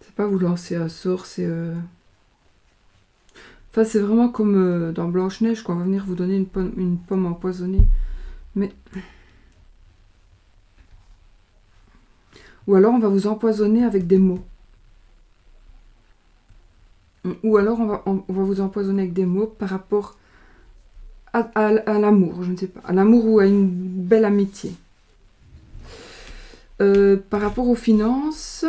C'est pas vous lancer un sort, c'est... Enfin, c'est vraiment comme dans Blanche-Neige, qu'on va venir vous donner une pomme empoisonnée. Mais... Ou alors on va vous empoisonner avec des mots. Ou alors on va vous empoisonner avec des mots par rapport à l'amour, je ne sais pas. À l'amour ou à une belle amitié. Par rapport aux finances,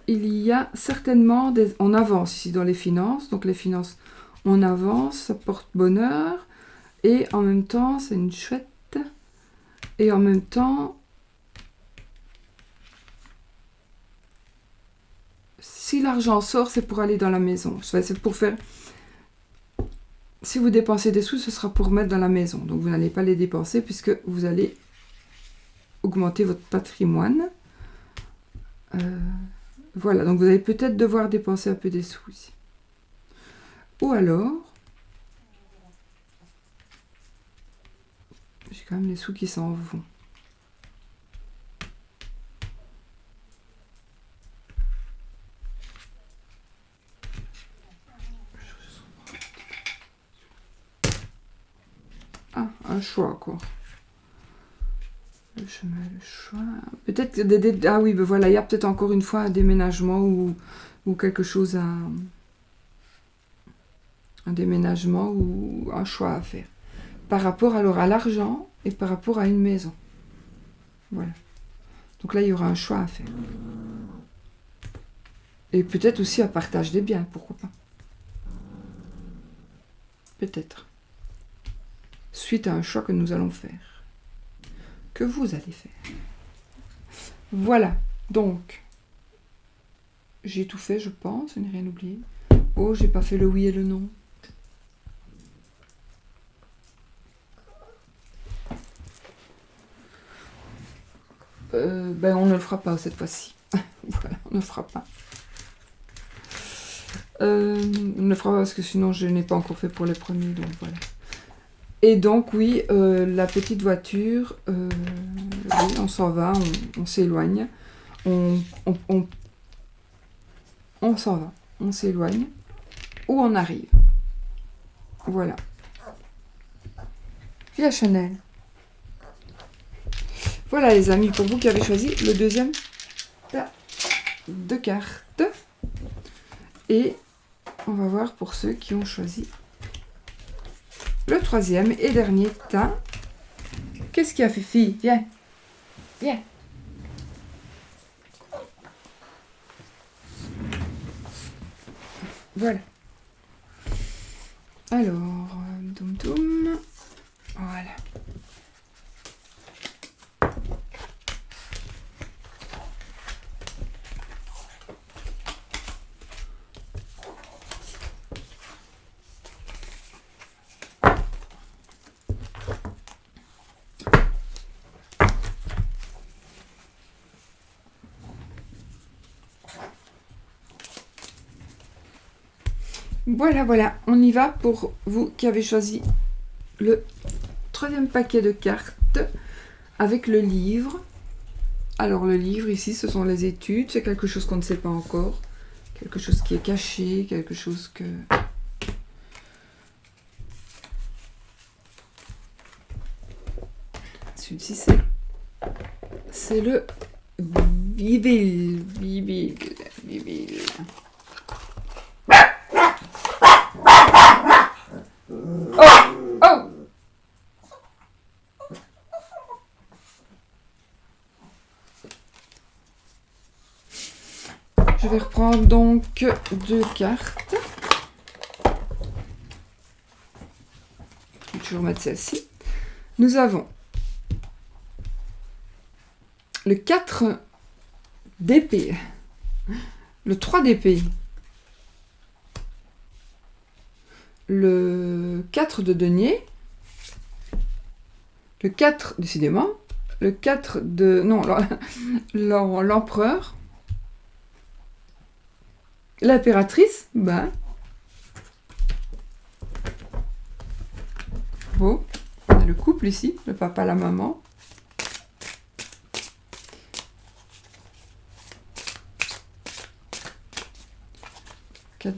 il y a certainement on avance ici dans les finances. Donc les finances, on avance, ça porte bonheur. Et en même temps, c'est une chouette. Et en même temps... Si l'argent sort, c'est pour aller dans la maison. C'est pour faire... Si vous dépensez des sous, ce sera pour mettre dans la maison. Donc vous n'allez pas les dépenser puisque vous allez augmenter votre patrimoine. Voilà, donc vous allez peut-être devoir dépenser un peu des sous ici. Ou alors... J'ai quand même les sous qui s'en vont. Ah, un choix, quoi. Le chemin, le choix... Peut-être... Ah oui, ben voilà, il y a peut-être encore une fois un déménagement ou quelque chose à... Un déménagement ou un choix à faire. Par rapport alors à l'argent et par rapport à une maison. Voilà. Donc là, il y aura un choix à faire. Et peut-être aussi un partage des biens, pourquoi pas. Peut-être. Suite à un choix que nous allons faire. Que vous allez faire. Voilà. Donc, j'ai tout fait, je pense. Je n'ai rien oublié. Oh, j'ai pas fait le oui et le non. Ben, on ne le fera pas cette fois-ci. Voilà, on ne le fera pas. On ne le fera pas parce que sinon je n'ai pas encore fait pour les premiers, donc voilà. Et donc oui, la petite voiture, oui, on s'en va, on s'éloigne, on s'en va, on s'éloigne, ou on arrive. Voilà. Puis la Chanel. Voilà les amis, pour vous qui avez choisi le deuxième tas de cartes. Et on va voir pour ceux qui ont choisi le troisième et dernier tas. Qu'est-ce qu'il y a, Fifi? Viens. Viens. Voilà. Alors, doum doum. Voilà. Voilà, voilà, on y va pour vous qui avez choisi le troisième paquet de cartes avec le livre. Alors le livre ici, ce sont les études, c'est quelque chose qu'on ne sait pas encore, quelque chose qui est caché, quelque chose que... Celui-ci, c'est le Bible. Oh! Je vais reprendre donc 2 cartes. Je vais toujours mettre celle-ci. Nous avons le 4 d'épée, le 3 d'épée, le 4 de denier, le 4, décidément, le 4 de... non, l'empereur, l'impératrice, ben, bon, on a le couple ici, le papa, la maman,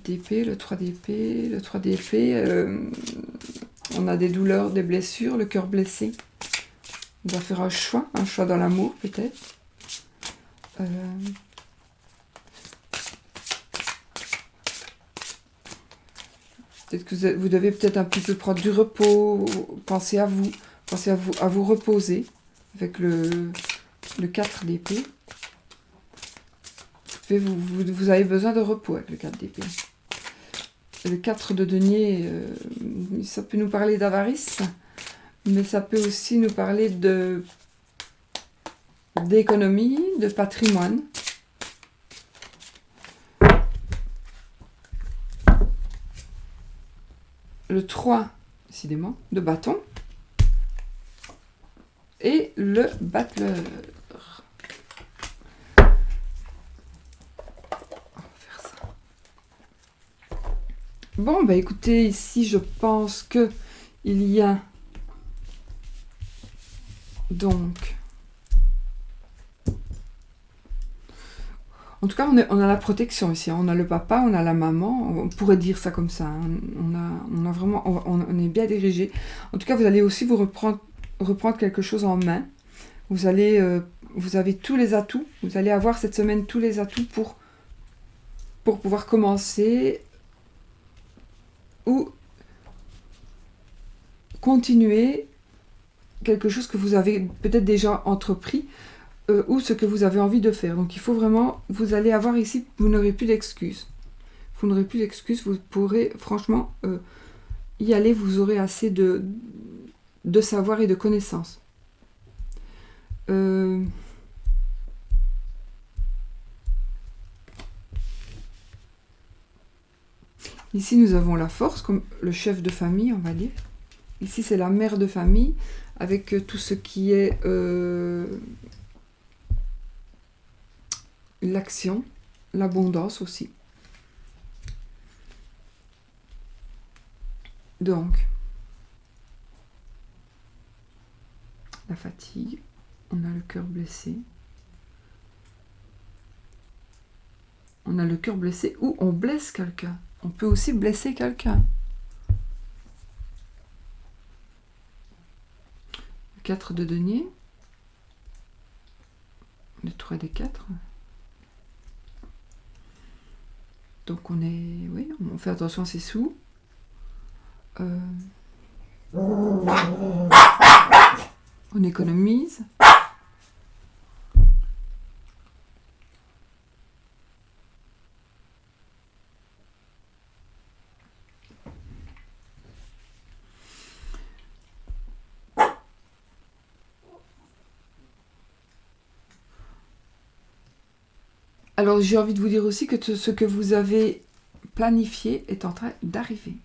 d'épée, le 3 d'épée, le 3 d'épée, on a des douleurs, des blessures, le cœur blessé. On doit faire un choix dans l'amour peut-être. Peut-être que vous devez peut-être un petit peu prendre du repos, pensez à vous reposer avec le 4 d'épée. Vous avez besoin de repos avec le 4 d'épée. Le 4 de denier, ça peut nous parler d'avarice, mais ça peut aussi nous parler d'économie, de patrimoine. Le 3, décidément, de bâton. Et le battleur. Bon, bah écoutez, ici, je pense que il y a donc... En tout cas, on a la protection ici. On a le papa, on a la maman. On pourrait dire ça comme ça. Hein. On a vraiment... On est bien dirigé. En tout cas, vous allez aussi vous reprendre quelque chose en main. Vous avez tous les atouts. Vous allez avoir cette semaine tous les atouts pour pouvoir commencer... ou continuer quelque chose que vous avez peut-être déjà entrepris ou ce que vous avez envie de faire. Donc il faut vraiment, vous allez avoir ici, vous n'aurez plus d'excuses. Vous n'aurez plus d'excuses, vous pourrez franchement y aller, vous aurez assez de savoir et de connaissances. Ici, nous avons la force, comme le chef de famille, on va dire. Ici, c'est la mère de famille, avec tout ce qui est l'action, l'abondance aussi. Donc, la fatigue, on a le cœur blessé. On a le cœur blessé ou on blesse quelqu'un. On peut aussi blesser quelqu'un. Le 4 de denier. Le 3 des 4. Donc on est... Oui, on fait attention à ses sous. On économise. Alors j'ai envie de vous dire aussi que ce que vous avez planifié est en train d'arriver.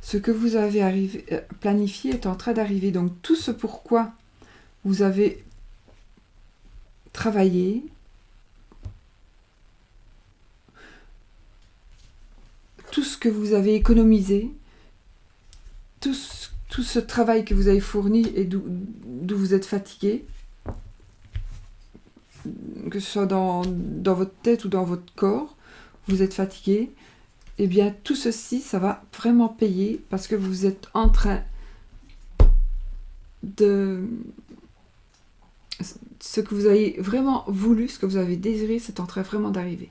Ce que vous avez planifié est en train d'arriver. Donc tout ce pourquoi vous avez travaillé, tout ce que vous avez économisé, tout ce travail que vous avez fourni et d'où vous êtes fatigué, que ce soit dans votre tête ou dans votre corps, vous êtes fatigué, eh bien tout ceci, ça va vraiment payer parce que vous êtes en train de... Ce que vous avez vraiment voulu, ce que vous avez désiré, c'est en train vraiment d'arriver.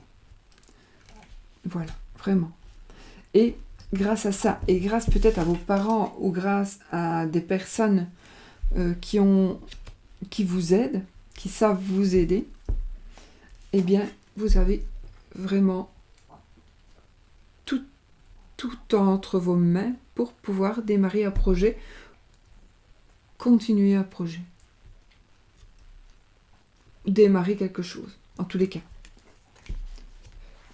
Voilà, vraiment. Et grâce à ça, et grâce peut-être à vos parents ou grâce à des personnes qui vous aident, qui savent vous aider, eh bien, vous avez vraiment tout entre vos mains pour pouvoir démarrer un projet, continuer un projet. Démarrer quelque chose, en tous les cas.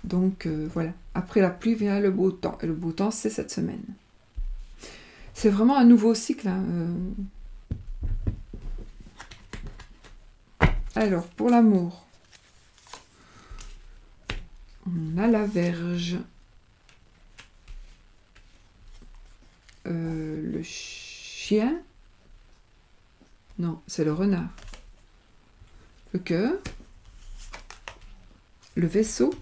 Donc, voilà. Après la pluie vient le beau temps. Et le beau temps, c'est cette semaine. C'est vraiment un nouveau cycle. Hein. Alors, pour l'amour, on a la Vierge, le chien, non, c'est le renard, le cœur, le vaisseau,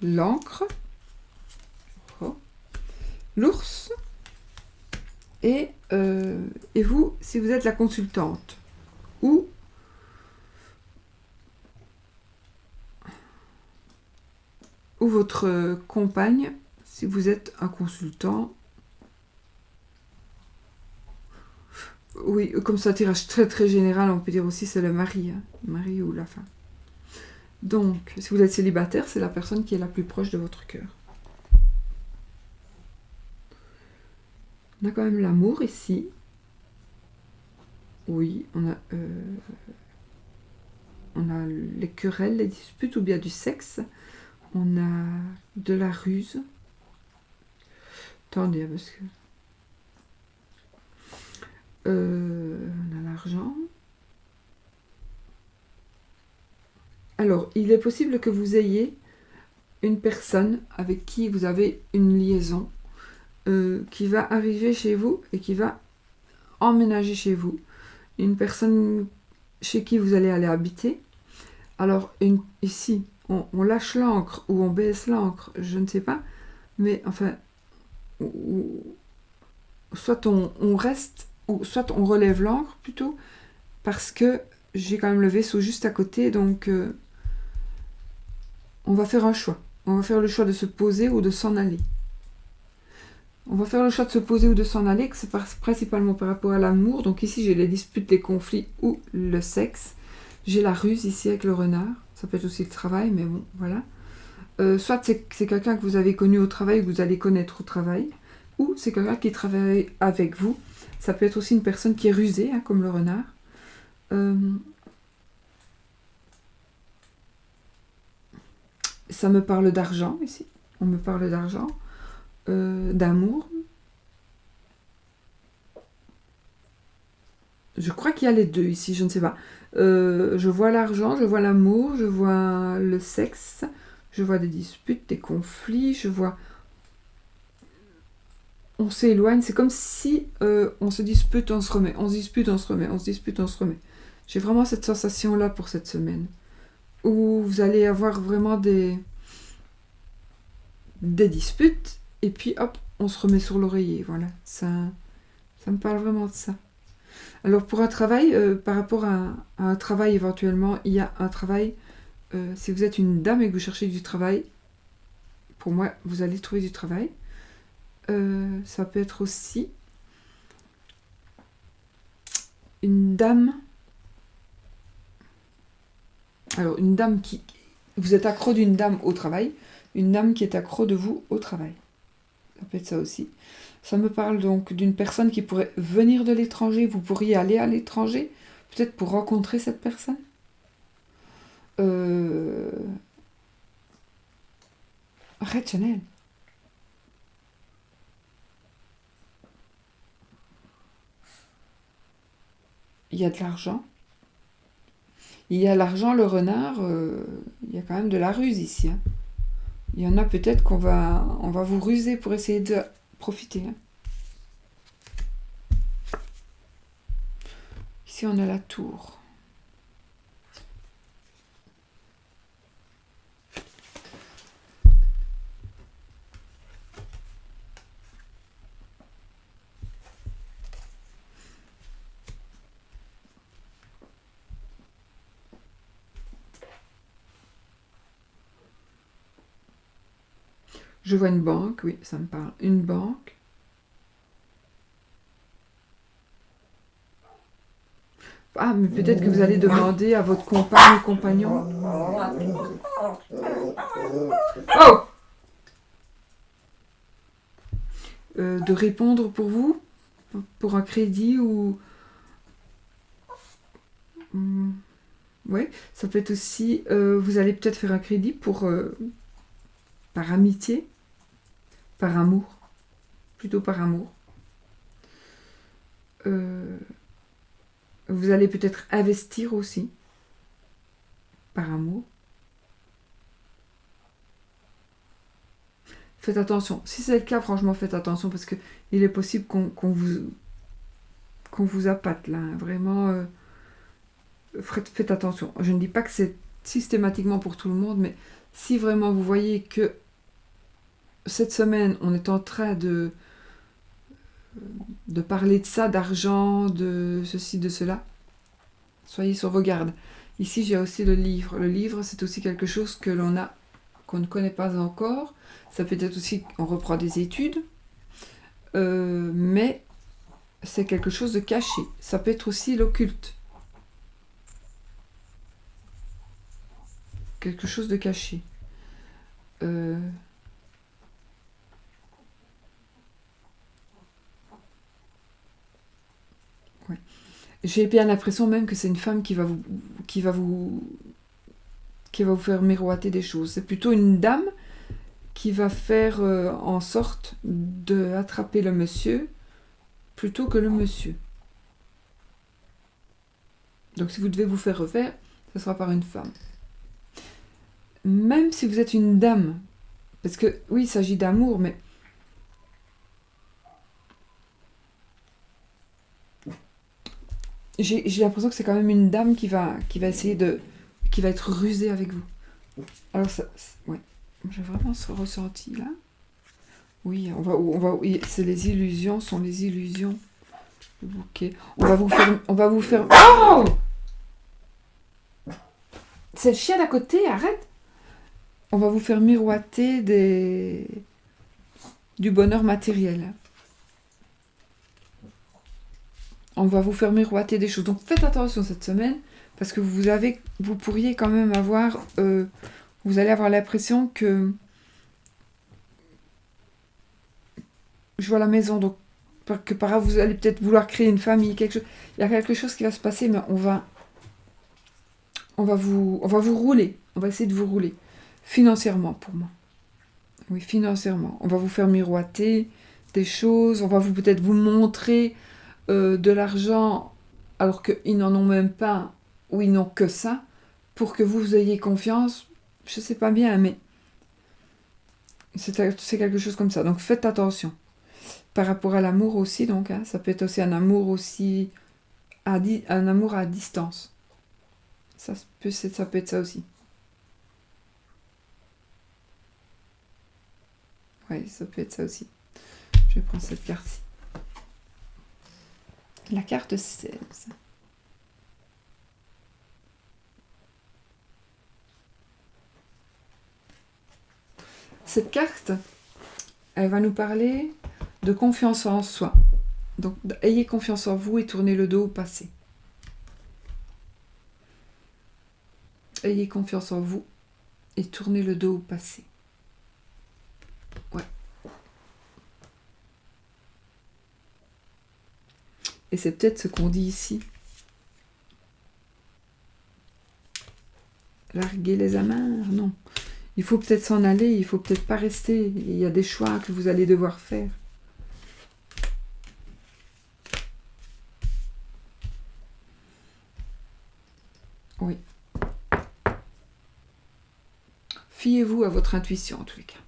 l'encre, l'ours, et vous, si vous êtes la consultante, ou votre compagne, si vous êtes un consultant. Oui, comme ça, tirage très très général, on peut dire aussi c'est le mari, hein, mari ou la femme. Donc, si vous êtes célibataire, c'est la personne qui est la plus proche de votre cœur. On a quand même l'amour ici. Oui, on a les querelles, les disputes ou bien du sexe. On a de la ruse. Attendez, parce que... on a l'argent. Alors, il est possible que vous ayez une personne avec qui vous avez une liaison qui va arriver chez vous et qui va emménager chez vous. Une personne chez qui vous allez aller habiter. Alors, ici, on lâche l'ancre ou on baisse l'ancre, je ne sais pas, mais enfin, soit on reste, ou soit on relève l'ancre plutôt, parce que j'ai quand même le vaisseau juste à côté, donc on va faire un choix. On va faire le choix de se poser ou de s'en aller. On va faire le choix de se poser ou de s'en aller, que c'est principalement par rapport à l'amour. Donc ici, j'ai les disputes, les conflits ou le sexe. J'ai la ruse ici avec le renard. Ça peut être aussi le travail, mais bon, voilà. Soit c'est quelqu'un que vous avez connu au travail, que vous allez connaître au travail, ou c'est quelqu'un qui travaille avec vous. Ça peut être aussi une personne qui est rusée, hein, comme le renard. Ça me parle d'argent ici. On me parle d'argent, d'amour. Je crois qu'il y a les deux ici, je ne sais pas. Je vois l'argent, je vois l'amour, je vois le sexe, je vois des disputes, des conflits, je vois... On s'éloigne, c'est comme si on se dispute, on se remet, on se dispute, on se remet, on se dispute, on se remet. J'ai vraiment cette sensation-là pour cette semaine. Où vous allez avoir vraiment des disputes, et puis hop, on se remet sur l'oreiller, voilà. Ça me parle vraiment de ça. Alors pour un travail, par rapport à un travail éventuellement, il y a un travail, si vous êtes une dame et que vous cherchez du travail, pour moi, vous allez trouver du travail. Ça peut être aussi une dame. Alors, une dame qui... Vous êtes accro d'une dame au travail. Une dame qui est accro de vous au travail. Ça peut être ça aussi. Ça me parle donc d'une personne qui pourrait venir de l'étranger. Vous pourriez aller à l'étranger, peut-être pour rencontrer cette personne. Red Chanel. Il y a de l'argent. Il y a l'argent, le renard, il y a quand même de la ruse ici. Hein. Il y en a peut-être on va vous ruser pour essayer de profiter. Hein. Ici, on a la tour. Je vois une banque, oui, ça me parle. Une banque. Ah, mais peut-être que vous allez demander à votre compagne ou compagnon. Oh de répondre pour vous, pour un crédit ou... Oui, ça peut être aussi... vous allez peut-être faire un crédit pour... par amitié, par amour. Plutôt par amour. Vous allez peut-être investir aussi. Par amour. Faites attention. Si c'est le cas, franchement, faites attention parce que il est possible qu'on vous appâte là. Hein. Vraiment, faites attention. Je ne dis pas que c'est systématiquement pour tout le monde, mais si vraiment vous voyez que cette semaine, on est en train de parler de ça, d'argent, de ceci, de cela, soyez sur vos gardes. Ici, j'ai aussi le livre. Le livre, c'est aussi quelque chose que qu'on ne connaît pas encore. Ça peut être aussi qu'on reprend des études, mais c'est quelque chose de caché. Ça peut être aussi l'occulte. Quelque chose de caché. Ouais. J'ai bien l'impression même que c'est une femme qui va vous faire miroiter des choses. C'est plutôt une dame qui va faire en sorte d'attraper le monsieur plutôt que le monsieur. Donc si vous devez vous faire refaire, ce sera par une femme. Même si vous êtes une dame, parce que oui, il s'agit d'amour, mais j'ai l'impression que c'est quand même une dame qui va essayer qui va être rusée avec vous. Alors ça, ouais, j'ai vraiment ce ressenti là. Oui, oui, c'est les illusions, sont les illusions. Ok, on va vous faire. Oh! C'est le chien d'à côté, arrête. On va vous faire miroiter du bonheur matériel. On va vous faire miroiter des choses. Donc faites attention cette semaine, parce que vous pourriez quand même avoir... vous allez avoir l'impression que... Je vois la maison, donc que par là, vous allez peut-être vouloir créer une famille, quelque chose. Il y a quelque chose qui va se passer, mais on va vous rouler. On va essayer de vous rouler. Financièrement, pour moi. Oui, financièrement. On va vous faire miroiter des choses. On va peut-être vous montrer de l'argent alors qu'ils n'en ont même pas ou ils n'ont que ça pour que vous ayez confiance. Je sais pas bien, mais c'est quelque chose comme ça. Donc faites attention. Par rapport à l'amour aussi, donc, hein, ça peut être aussi un amour aussi un amour à distance. Ça peut être ça aussi. Oui, ça peut être ça aussi. Je vais prendre cette carte-ci. La carte 16. Cette carte, elle va nous parler de confiance en soi. Donc, ayez confiance en vous et tournez le dos au passé. Ayez confiance en vous et tournez le dos au passé. Ouais. Et c'est peut-être ce qu'on dit ici. Larguer les amarres, non. Il faut peut-être s'en aller, il faut peut-être pas rester. Il y a des choix que vous allez devoir faire. Oui. Fiez-vous à votre intuition, en tous les cas.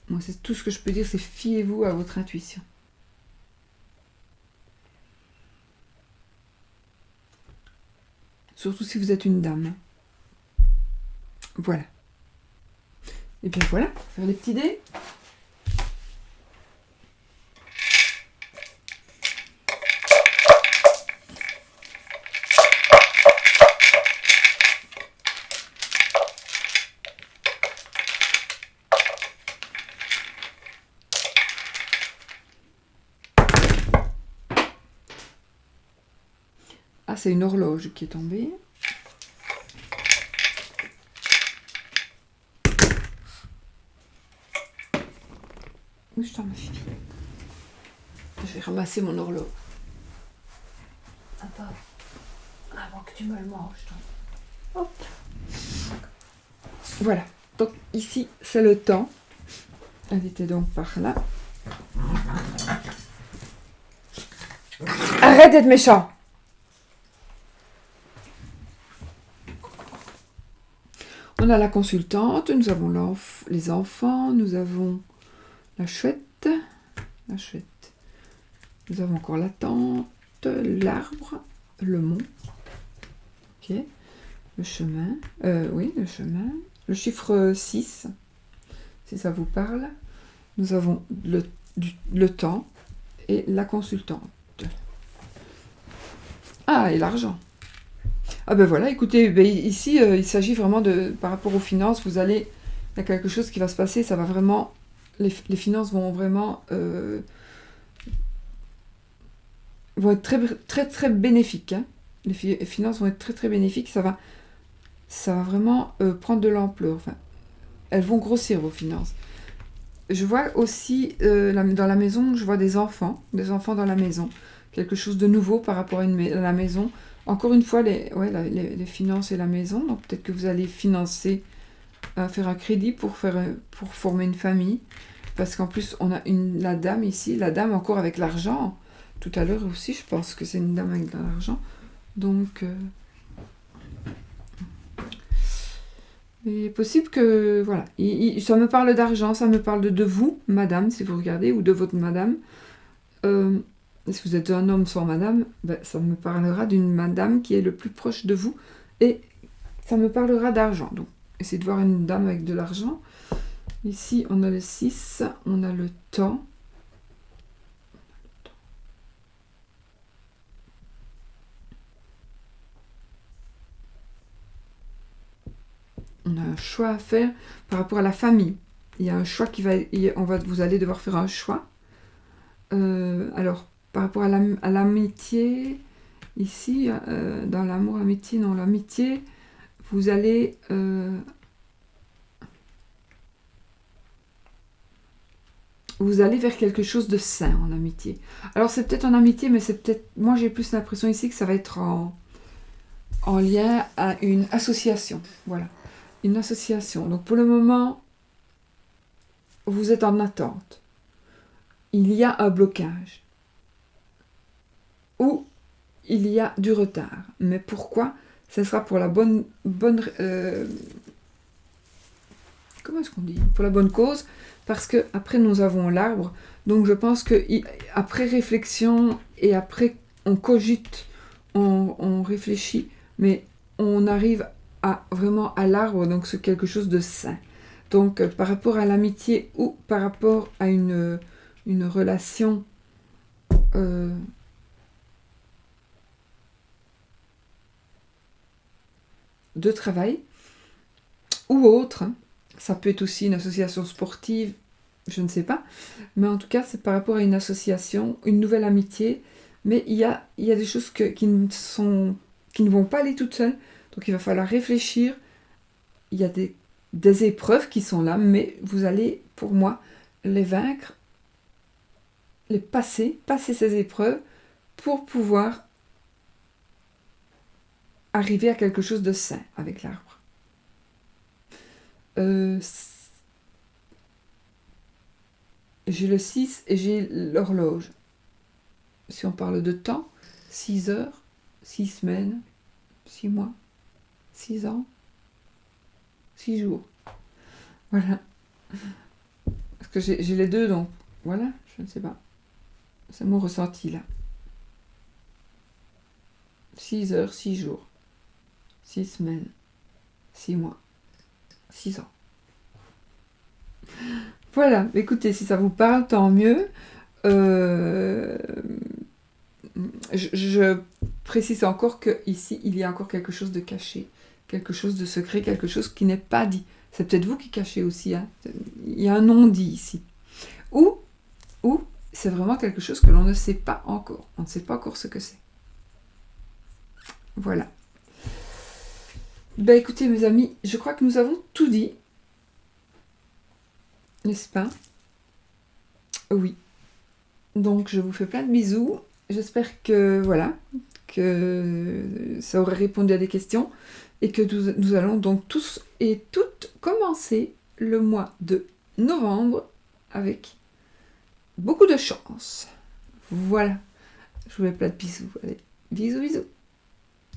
Moi, c'est tout ce que je peux dire, c'est fiez-vous à votre intuition. Surtout si vous êtes une dame. Voilà. Et bien voilà, faire les petits dés. Ah, c'est une horloge qui est tombée. Où je t'en ma fille? Je vais ramasser mon horloge. Attends. Avant que tu me le manges. Hop. Voilà. Donc ici, c'est le temps. Elle était donc par là. Arrête d'être méchant! On a la consultante, nous avons les enfants, nous avons la chouette, nous avons encore la tente, l'arbre, le mont, ok, le chemin, le chiffre 6, si ça vous parle. Nous avons le temps et la consultante. Ah, et l'argent. Ah ben voilà, écoutez, ici, il s'agit vraiment de, par rapport aux finances, il y a quelque chose qui va se passer, ça va vraiment, les finances vont vraiment, vont être très, très, très bénéfiques. Hein. Les finances vont être très, très bénéfiques, ça va vraiment prendre de l'ampleur. Enfin, elles vont grossir, vos finances. Je vois aussi, dans la maison, je vois des enfants dans la maison. Quelque chose de nouveau par rapport à la maison. Encore une fois, les finances et la maison. Donc peut-être que vous allez financer, faire un crédit pour former une famille. Parce qu'en plus, on a la dame ici. La dame encore avec l'argent. Tout à l'heure aussi, je pense que c'est une dame avec de l'argent. Donc, il est possible que, voilà. Ça me parle d'argent, ça me parle de vous, madame, si vous regardez, ou de votre madame. Si vous êtes un homme sans madame, ça me parlera d'une madame qui est le plus proche de vous et ça me parlera d'argent. Donc, essayez de voir une dame avec de l'argent. Ici, on a le 6, on a le temps. On a un choix à faire par rapport à la famille. Il y a un choix vous allez devoir faire un choix. Alors, par rapport à l'amitié, ici, dans l'amour, amitié, non, l'amitié, vous allez vers quelque chose de sain en amitié. Alors, c'est peut-être en amitié, mais c'est peut-être... Moi, j'ai plus l'impression ici que ça va être en lien à une association. Voilà, une association. Donc, pour le moment, vous êtes en attente. Il y a un blocage. Ou il y a du retard. Mais pourquoi? Ce sera pour la bonne comment est-ce qu'on dit? Pour la bonne cause, parce que après nous avons l'arbre. Donc je pense que après réflexion et après on cogite, on réfléchit, mais on arrive vraiment à l'arbre, donc c'est quelque chose de sain. Donc par rapport à l'amitié ou par rapport à une relation de travail ou autre, ça peut être aussi une association sportive, je ne sais pas. Mais en tout cas, c'est par rapport à une association, une nouvelle amitié. Mais il y a des choses qui ne vont pas aller toutes seules. Donc il va falloir réfléchir. Il y a des épreuves qui sont là, mais vous allez, pour moi, les vaincre, les passer ces épreuves pour pouvoir arriver à quelque chose de sain avec l'arbre. J'ai le 6 et j'ai l'horloge. Si on parle de temps, 6 heures, 6 semaines, 6 mois, 6 ans, 6 jours. Voilà. Parce que j'ai les deux, donc voilà, je ne sais pas. C'est mon ressenti là. 6 heures, 6 jours, 6 semaines, 6 mois, 6 ans. Voilà, écoutez, si ça vous parle, tant mieux. Je précise encore qu'ici, il y a encore quelque chose de caché, quelque chose de secret, quelque chose qui n'est pas dit. C'est peut-être vous qui cachez aussi. Hein. Il y a un non-dit ici. Ou c'est vraiment quelque chose que l'on ne sait pas encore. On ne sait pas encore ce que c'est. Voilà. Ben écoutez, mes amis, je crois que nous avons tout dit. N'est-ce pas? Oui. Donc, je vous fais plein de bisous. J'espère que, voilà, que ça aurait répondu à des questions et que nous allons donc tous et toutes commencer le mois de novembre avec beaucoup de chance. Voilà. Je vous fais plein de bisous. Allez, bisous, bisous.